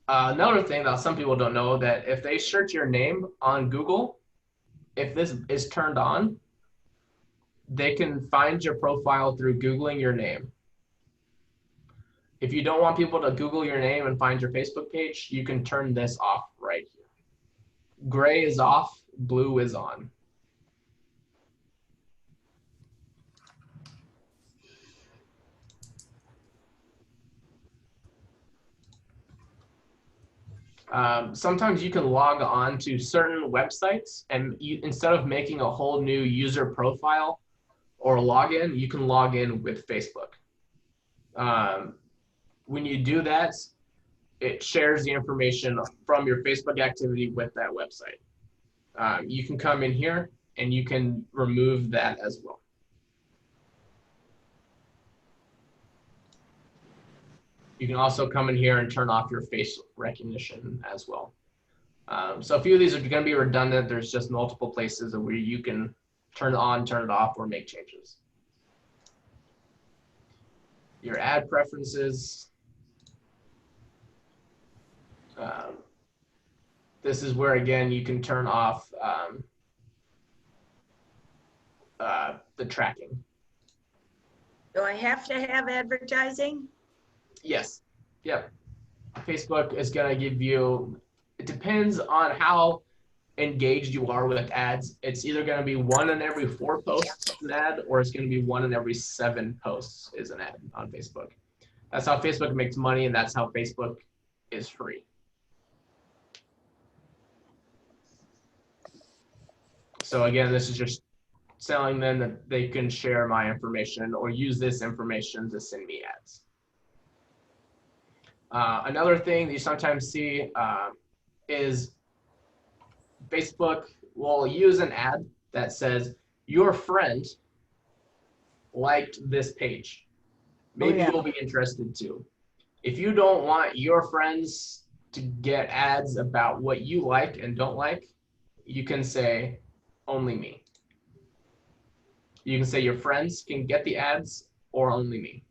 [SPEAKER 4] Another thing that some people don't know, that if they search your name on Google, if this is turned on, they can find your profile through Googling your name. If you don't want people to Google your name and find your Facebook page, you can turn this off right here. Gray is off, blue is on. Sometimes you can log on to certain websites, and instead of making a whole new user profile or login, you can log in with Facebook. When you do that, it shares the information from your Facebook activity with that website. You can come in here and you can remove that as well. You can also come in here and turn off your face recognition as well. So a few of these are going to be redundant. There's just multiple places where you can turn it on, turn it off, or make changes. Your ad preferences. This is where, again, you can turn off the tracking.
[SPEAKER 6] Do I have to have advertising?
[SPEAKER 4] Yes. Yep. Facebook is going to give you, it depends on how engaged you are with ads. It's either going to be 1 in every 4 posts an ad, or it's going to be 1 in every 7 posts is an ad on Facebook. That's how Facebook makes money, and that's how Facebook is free. So again, this is just telling them that they can share my information or use this information to send me ads. Another thing that you sometimes see is Facebook will use an ad that says, your friend liked this page. Maybe you'll be interested too. If you don't want your friends to get ads about what you like and don't like, you can say, only me. You can say your friends can get the ads or only me.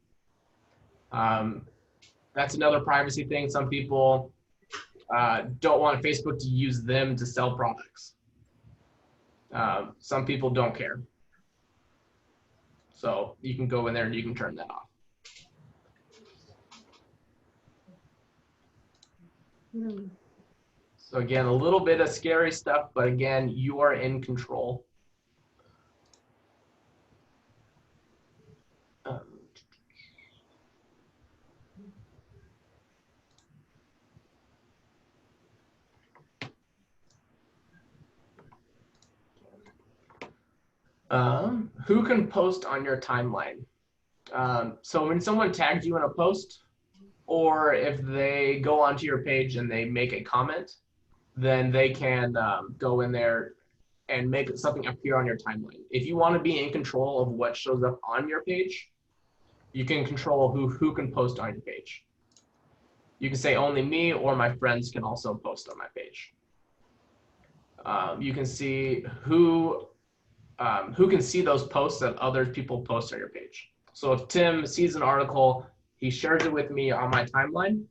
[SPEAKER 4] That's another privacy thing. Some people don't want Facebook to use them to sell products. Some people don't care. So you can go in there and you can turn that off. So again, a little bit of scary stuff, but again, you are in control. Who can post on your timeline? So when someone tags you in a post, or if they go onto your page and they make a comment, then they can go in there and make something appear on your timeline. If you want to be in control of what shows up on your page, you can control who can post on your page. You can say only me, or my friends can also post on my page. You can see who can see those posts that other people post on your page. So if Tim sees an article, he shares it with me on my timeline,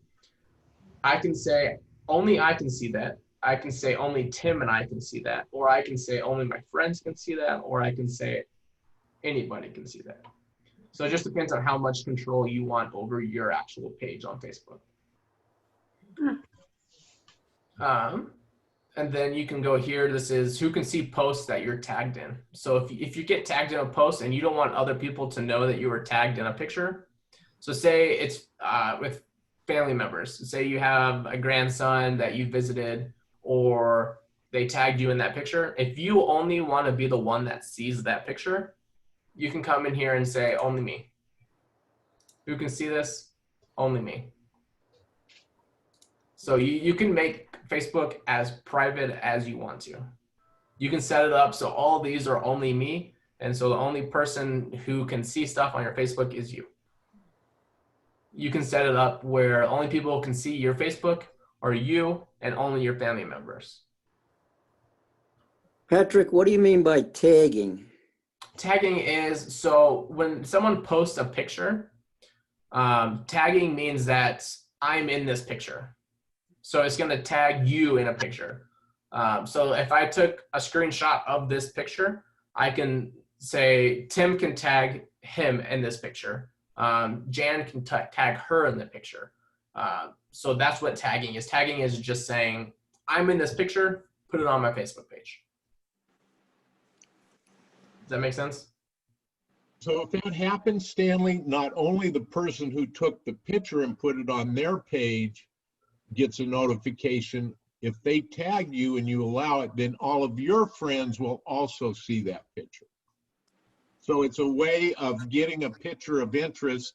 [SPEAKER 4] I can say only I can see that. I can say only Tim and I can see that, or I can say only my friends can see that, or I can say anybody can see that. So it just depends on how much control you want over your actual page on Facebook. And then you can go here. This is who can see posts that you're tagged in. So if you get tagged in a post and you don't want other people to know that you were tagged in a picture. So say it's with family members. Say you have a grandson that you visited or they tagged you in that picture. If you only want to be the one that sees that picture, you can come in here and say only me. Who can see this? Only me. So you can make Facebook as private as you want to. You can set it up so all these are only me. And so the only person who can see stuff on your Facebook is you. You can set it up where only people can see your Facebook are you and only your family members.
[SPEAKER 2] Patrick, what do you mean by tagging?
[SPEAKER 4] Tagging is, so when someone posts a picture, tagging means that I'm in this picture. So it's going to tag you in a picture. So if I took a screenshot of this picture, I can say Tim can tag him in this picture. Jan can tag her in the picture. So that's what tagging is. Tagging is just saying, I'm in this picture, put it on my Facebook page. Does that make sense?
[SPEAKER 1] So if that happens, Stanley, not only the person who took the picture and put it on their page gets a notification. If they tag you and you allow it, then all of your friends will also see that picture. So it's a way of getting a picture of interest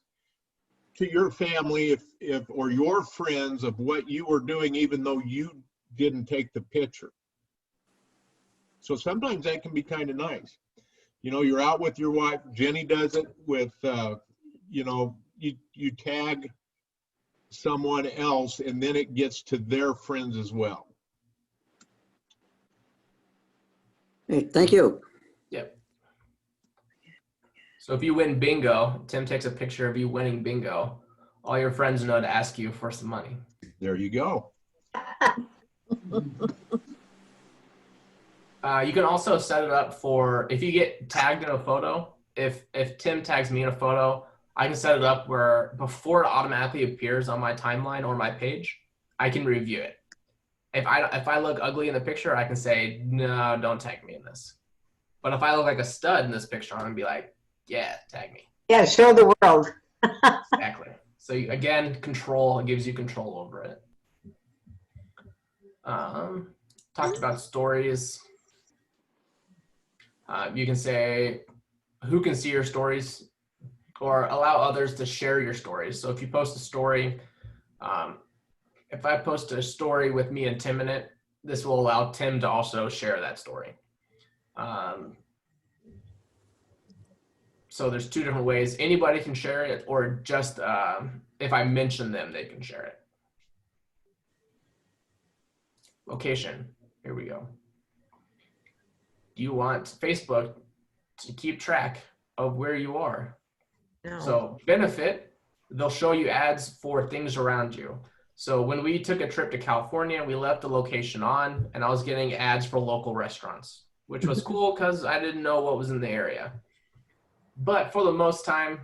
[SPEAKER 1] to your family if or your friends of what you were doing, even though you didn't take the picture. So sometimes that can be kind of nice. You know, you're out with your wife. Jenny does it with, you know, you tag someone else and then it gets to their friends as well.
[SPEAKER 2] Hey, thank you.
[SPEAKER 4] Yep. So if you win bingo, Tim takes a picture of you winning bingo. All your friends know to ask you for some money.
[SPEAKER 1] There you go.
[SPEAKER 4] You can also set it up for if you get tagged in a photo. If Tim tags me in a photo, I can set it up where before it automatically appears on my timeline or my page, I can review it. If I look ugly in the picture, I can say, no, don't tag me in this. But if I look like a stud in this picture, I'm gonna be like, yeah, tag me.
[SPEAKER 7] Yeah, show the world.
[SPEAKER 4] Exactly. So again, control, it gives you control over it. Talked about stories. You can say who can see your stories or allow others to share your stories. So if you post a story, if I post a story with me and Tim in it, this will allow Tim to also share that story. So there's two different ways. Anybody can share it, or just if I mention them, they can share it. Location, here we go. You want Facebook to keep track of where you are.
[SPEAKER 6] No.
[SPEAKER 4] So benefit, they'll show you ads for things around you. So when we took a trip to California, we left the location on and I was getting ads for local restaurants, which was cool because I didn't know what was in the area. But for the most time,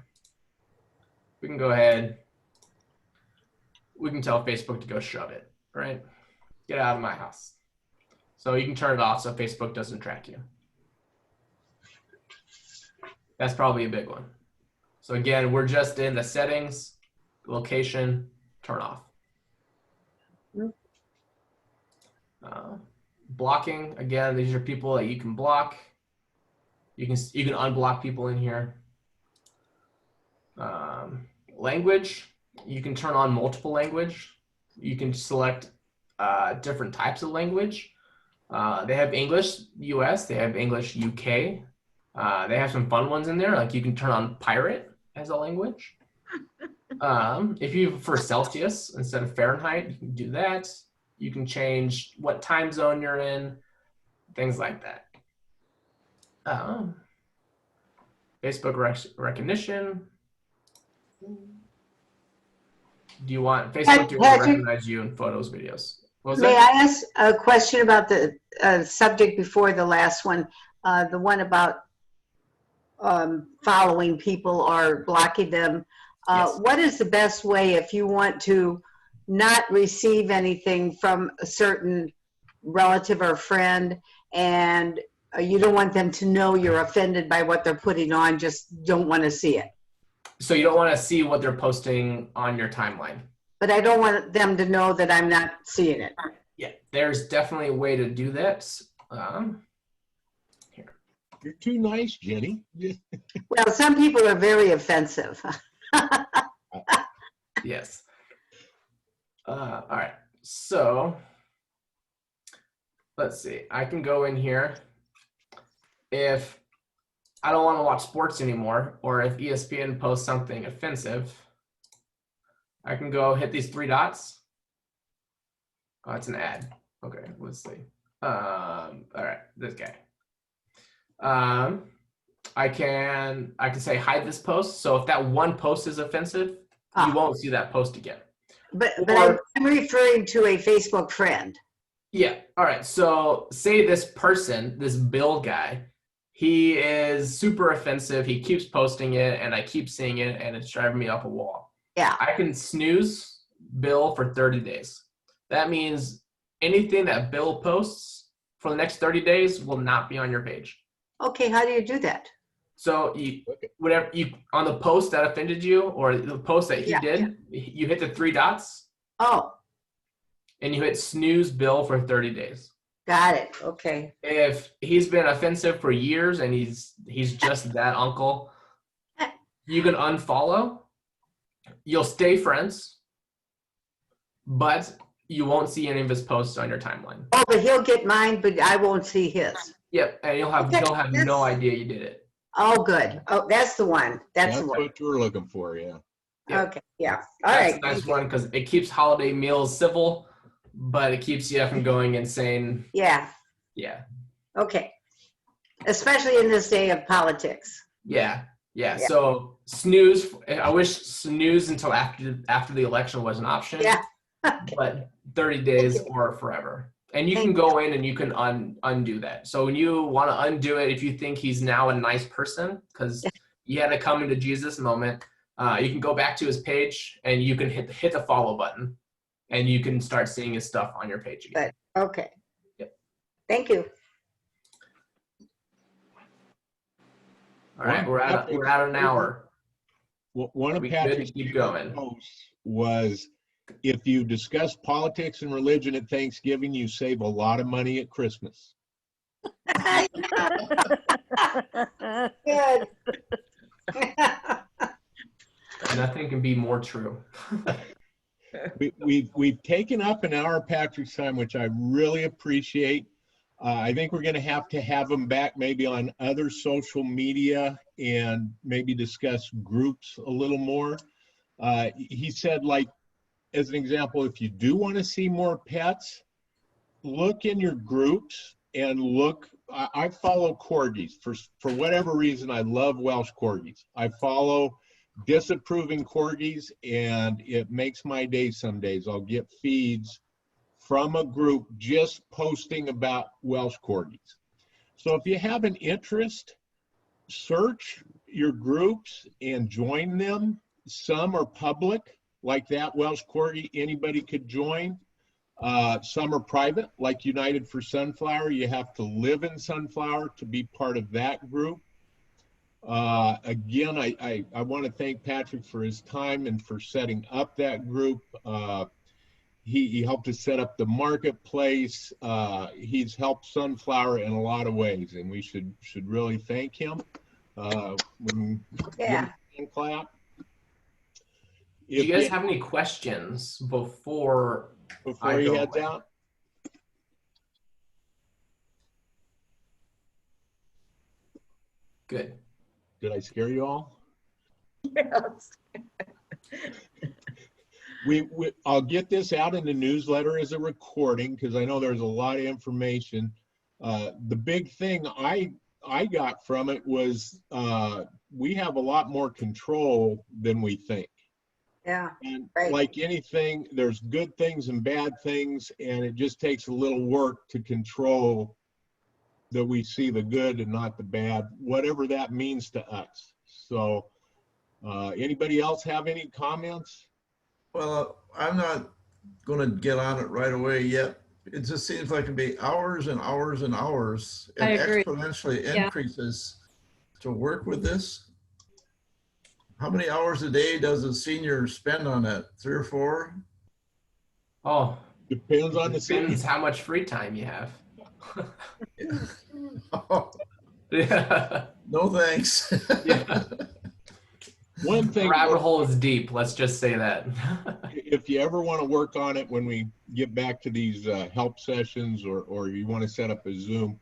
[SPEAKER 4] we can go ahead. We can tell Facebook to go shove it, right? Get out of my house. So you can turn it off so Facebook doesn't track you. That's probably a big one. So again, we're just in the settings, location, turn off. Blocking, again, these are people that you can block. You can unblock people in here. Language, you can turn on multiple language. You can select different types of language. They have English US, they have English UK. They have some fun ones in there, like you can turn on pirate as a language. If you prefer Celsius instead of Fahrenheit, you can do that. You can change what time zone you're in. things like that. Facebook recognition. Do you want Facebook to
[SPEAKER 7] Patrick,
[SPEAKER 4] recognize you in photos, videos? What was
[SPEAKER 7] may
[SPEAKER 4] that?
[SPEAKER 7] I ask a question about the subject before the last one? The one about following people or blocking them.
[SPEAKER 4] Yes.
[SPEAKER 7] What is the best way if you want to not receive anything from a certain relative or friend and you don't want them to know you're offended by what they're putting on, just don't want to see it?
[SPEAKER 4] So you don't want to see what they're posting on your timeline.
[SPEAKER 7] But I don't want them to know that I'm not seeing it.
[SPEAKER 4] Yeah, there's definitely a way to do that. Here.
[SPEAKER 1] You're too nice, Jenny.
[SPEAKER 7] Well, some people are very offensive.
[SPEAKER 4] Yes. All right. So let's see. I can go in here. If I don't want to watch sports anymore, or if ESPN posts something offensive, I can go hit these three dots. Oh, it's an ad. Okay, let's see. All right, this guy. I can say hide this post. So if that one post is offensive, you won't see that post again.
[SPEAKER 7] But I'm referring to a Facebook friend.
[SPEAKER 4] Yeah. All right. So say this person, this Bill guy, he is super offensive. He keeps posting it and I keep seeing it and it's driving me up a wall.
[SPEAKER 7] Yeah.
[SPEAKER 4] I can snooze Bill for 30 days. That means anything that Bill posts for the next 30 days will not be on your page.
[SPEAKER 7] Okay. How do you do that?
[SPEAKER 4] So whatever you on the post that offended you or the post that he did, you hit the three dots.
[SPEAKER 7] Oh.
[SPEAKER 4] And you hit snooze Bill for 30 days.
[SPEAKER 7] Got it. Okay.
[SPEAKER 4] If he's been offensive for years and he's just that uncle, you can unfollow. You'll stay friends, but you won't see any of his posts on your timeline.
[SPEAKER 7] Oh, but he'll get mine, but I won't see his.
[SPEAKER 4] Yep, and he'll have no idea you did it.
[SPEAKER 7] Oh, good. Oh, that's the one. That's the one.
[SPEAKER 1] What you were looking for, yeah.
[SPEAKER 4] Yep.
[SPEAKER 7] Okay. Yeah. All
[SPEAKER 4] That's
[SPEAKER 7] right.
[SPEAKER 4] a nice one because it keeps holiday meals civil, but it keeps you from going insane.
[SPEAKER 7] Yeah.
[SPEAKER 4] Yeah.
[SPEAKER 7] Okay. Especially in this day of politics.
[SPEAKER 4] Yeah. So snooze. I wish snooze until after the election was an option.
[SPEAKER 7] Yeah.
[SPEAKER 4] But 30 days or forever. And you can go in and you can undo that. So when you want to undo it, if you think he's now a nice person, because you had a come into Jesus moment, you can go back to his page and you can hit the follow button and you can start seeing his stuff on your page again.
[SPEAKER 7] Good. Okay.
[SPEAKER 4] Yep.
[SPEAKER 7] Thank you.
[SPEAKER 4] All right, we're at an hour.
[SPEAKER 1] One of Patrick's posts was, if you discuss politics and religion at Thanksgiving, you save a lot of money at Christmas.
[SPEAKER 7] Good.
[SPEAKER 4] Nothing can be more true.
[SPEAKER 1] We've taken up an hour of Patrick's time, which I really appreciate. I think we're going to have him back maybe on other social media and maybe discuss groups a little more. He said, like, as an example, if you do want to see more pets, look in your groups and look. I follow corgis for whatever reason. I love Welsh corgis. I follow disapproving corgis, and it makes my day some days. I'll get feeds from a group just posting about Welsh corgis. So if you have an interest, search your groups and join them. Some are public, like that Welsh corgi, anybody could join. Some are private, like United for Sunflower. You have to live in Sunflower to be part of that group. Again, I want to thank Patrick for his time and for setting up that group. He helped us set up the marketplace. He's helped Sunflower in a lot of ways, and we should really thank him. Clap.
[SPEAKER 4] Do you guys have any questions before
[SPEAKER 1] he heads out?
[SPEAKER 4] Good.
[SPEAKER 1] Did I scare you all?
[SPEAKER 6] Yes.
[SPEAKER 1] I'll get this out in the newsletter as a recording because I know there's a lot of information. The big thing I got from it was we have a lot more control than we think.
[SPEAKER 7] Yeah.
[SPEAKER 1] And
[SPEAKER 7] Right.
[SPEAKER 1] like anything, there's good things and bad things, and it just takes a little work to control that we see the good and not the bad, whatever that means to us. So anybody else have any comments?
[SPEAKER 5] Well, I'm not going to get on it right away yet. It just seems like it'd be hours and hours and hours
[SPEAKER 10] I
[SPEAKER 5] and
[SPEAKER 10] agree.
[SPEAKER 5] exponentially
[SPEAKER 10] Yeah.
[SPEAKER 5] increases to work with this. How many hours a day does a senior spend on that? 3 or 4?
[SPEAKER 4] Oh,
[SPEAKER 1] Depends on the
[SPEAKER 4] depends
[SPEAKER 1] city.
[SPEAKER 4] how much free time you have.
[SPEAKER 5] Oh,
[SPEAKER 4] Yeah.
[SPEAKER 5] no thanks.
[SPEAKER 4] Yeah.
[SPEAKER 1] One
[SPEAKER 4] The
[SPEAKER 1] thing,
[SPEAKER 4] rabbit hole is deep. Let's just say that.
[SPEAKER 1] if you ever want to work on it when we get back to these help sessions, or you want to set up a Zoom,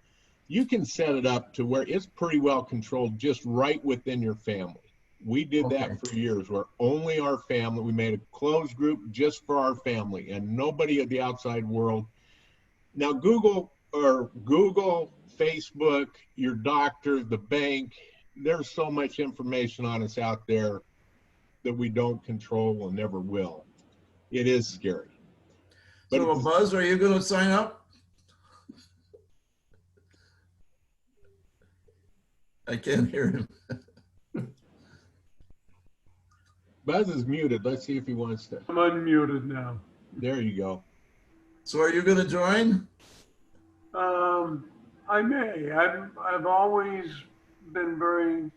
[SPEAKER 1] you can set it up to where it's pretty well controlled just right within your family. We did that for years, where only our family, we made a closed group just for our family and nobody of the outside world. Now Google, Facebook, your doctor, the bank, there's so much information on us out there that we don't control and never will. It is scary. But
[SPEAKER 5] So Buzz, are you going to sign up? I can't hear him.
[SPEAKER 1] Buzz is muted. Let's see if he wants to.
[SPEAKER 9] I'm unmuted now.
[SPEAKER 1] There you go.
[SPEAKER 5] So are you going to join?
[SPEAKER 9] I may. I've always been very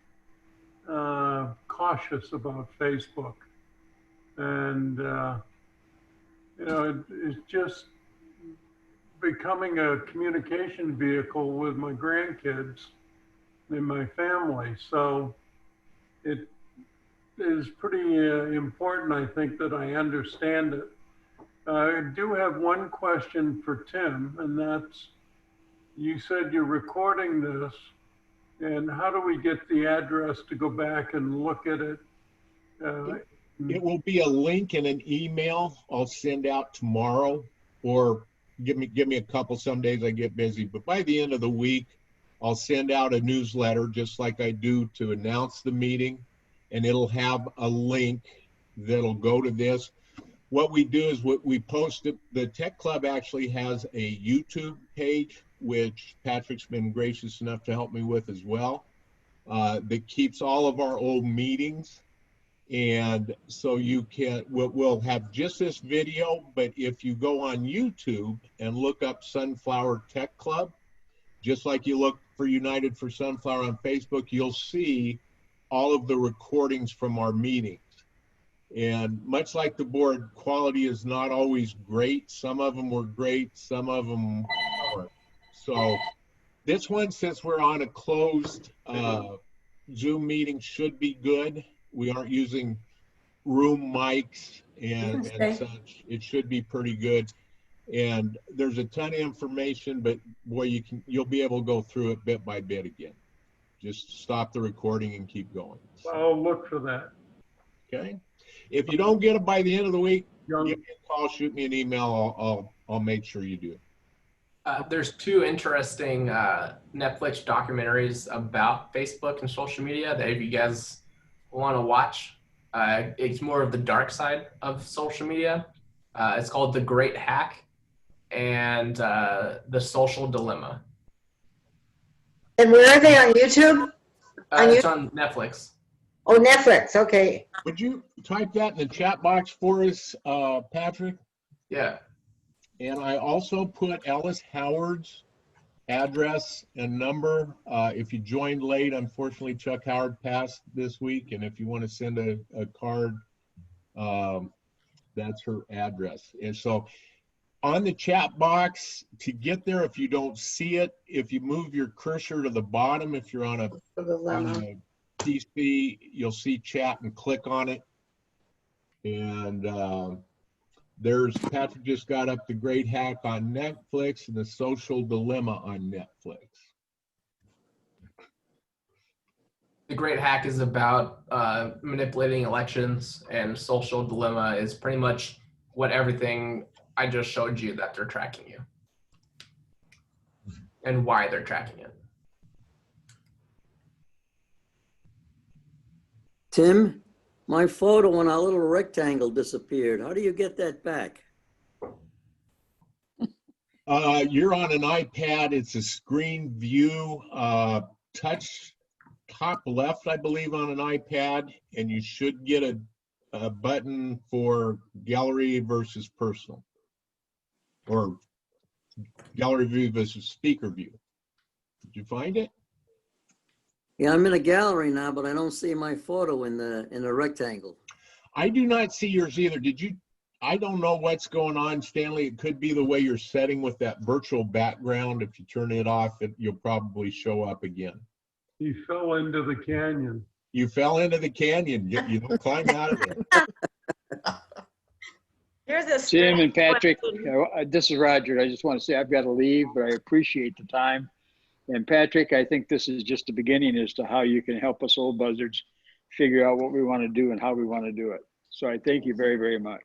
[SPEAKER 9] cautious about Facebook, and it's just becoming a communication vehicle with my grandkids and my family. So it is pretty important, I think, that I understand it. I do have one question for Tim, and that's, you said you're recording this, and how do we get the address to go back and look at it?
[SPEAKER 1] It will be a link in an email I'll send out tomorrow, or give me a couple. Some days I get busy, but by the end of the week, I'll send out a newsletter just like I do to announce the meeting, and it'll have a link that'll go to this. What we do is we post it. The Tech Club actually has a YouTube page, which Patrick's been gracious enough to help me with as well, that keeps all of our old meetings. And so we'll have just this video, but if you go on YouTube and look up Sunflower Tech Club, just like you look for United for Sunflower on Facebook, you'll see all of the recordings from our meetings. And much like the board, quality is not always great. Some of them were great, some of them weren't. So this one, since we're on a closed Zoom meeting, should be good. We aren't using room mics and such. It should be pretty good. And there's a ton of information, but boy, you'll be able to go through it bit by bit again. Just stop the recording and keep going.
[SPEAKER 9] I'll look for that.
[SPEAKER 1] Okay. If you don't get it by the end of the week, give me a call, shoot me an email. I'll make sure you do it.
[SPEAKER 4] There's 2 interesting Netflix documentaries about Facebook and social media that if you guys want to watch, it's more of the dark side of social media. It's called The Great Hack and The Social Dilemma.
[SPEAKER 7] And where are they, on YouTube?
[SPEAKER 4] It's on Netflix.
[SPEAKER 7] Oh, Netflix, okay.
[SPEAKER 1] Would you type that in the chat box for us, Patrick?
[SPEAKER 4] Yeah.
[SPEAKER 1] And I also put Ellis Howard's address and number. If you joined late, unfortunately, Chuck Howard passed this week. And if you want to send a card, that's her address. And so on the chat box, to get there, if you don't see it, if you move your cursor to the bottom, if you're on a PC, you'll see chat and click on it. And there's Patrick just got up The Great Hack on Netflix and The Social Dilemma on Netflix.
[SPEAKER 4] The Great Hack is about manipulating elections, and Social Dilemma is pretty much what everything I just showed you that they're tracking you. and why they're tracking it.
[SPEAKER 2] Tim, my photo on our little rectangle disappeared. How do you get that back?
[SPEAKER 1] You're on an iPad. It's a screen view, touch top left, I believe, on an iPad, and you should get a button for gallery versus personal, or gallery view versus speaker view. Did you find it?
[SPEAKER 2] Yeah, I'm in a gallery now, but I don't see my photo in the rectangle.
[SPEAKER 1] I do not see yours either. Did you? I don't know what's going on, Stanley. It could be the way you're setting with that virtual background. If you turn it off, you'll probably show up again.
[SPEAKER 9] He fell into the canyon.
[SPEAKER 1] You fell into the canyon. You don't climb out of it.
[SPEAKER 6] Here's a
[SPEAKER 8] Tim and Patrick,
[SPEAKER 6] question.
[SPEAKER 8] this is Roger. I just want to say I've got to leave, but I appreciate the time. And Patrick, I think this is just the beginning as to how you can help us old buzzards figure out what we want to do and how we want to do it. So I thank you very, very much.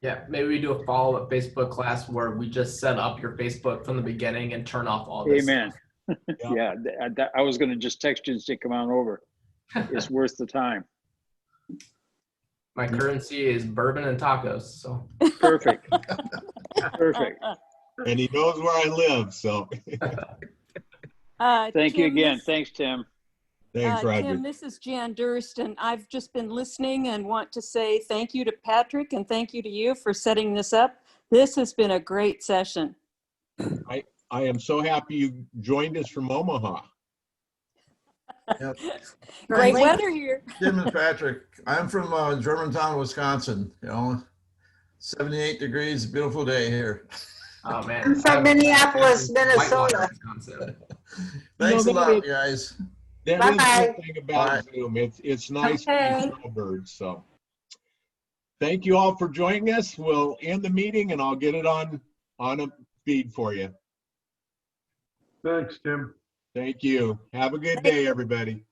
[SPEAKER 4] Yeah, maybe we do a follow-up Facebook class where we just set up your Facebook from the beginning and turn off all this.
[SPEAKER 8] Amen. Yeah, I was going to just text you and say, come on over. It's worth the time.
[SPEAKER 4] My currency is bourbon and tacos, so.
[SPEAKER 8] Perfect. Perfect.
[SPEAKER 1] And he knows where I live, so.
[SPEAKER 8] Thank you again. Thanks, Tim.
[SPEAKER 1] Thanks, Roger.
[SPEAKER 12] Tim, this is Jan Durst, and I've just been listening and want to say thank you to Patrick and thank you to you for setting this up. This has been a great session.
[SPEAKER 1] I am so happy you joined us from Omaha.
[SPEAKER 5] Yep.
[SPEAKER 12] Great weather here.
[SPEAKER 5] Tim and Patrick, I'm from Germantown, Wisconsin. 78 degrees, beautiful day here.
[SPEAKER 4] Oh man.
[SPEAKER 7] I'm from Minneapolis, Minnesota.
[SPEAKER 5] Thanks a lot, guys.
[SPEAKER 1] That is the thing about Zoom. It's nice to be snowbirds. So thank you all for joining us. We'll end the meeting and I'll get it on a feed for you.
[SPEAKER 9] Thanks, Tim.
[SPEAKER 1] Thank you. Have a good day, everybody.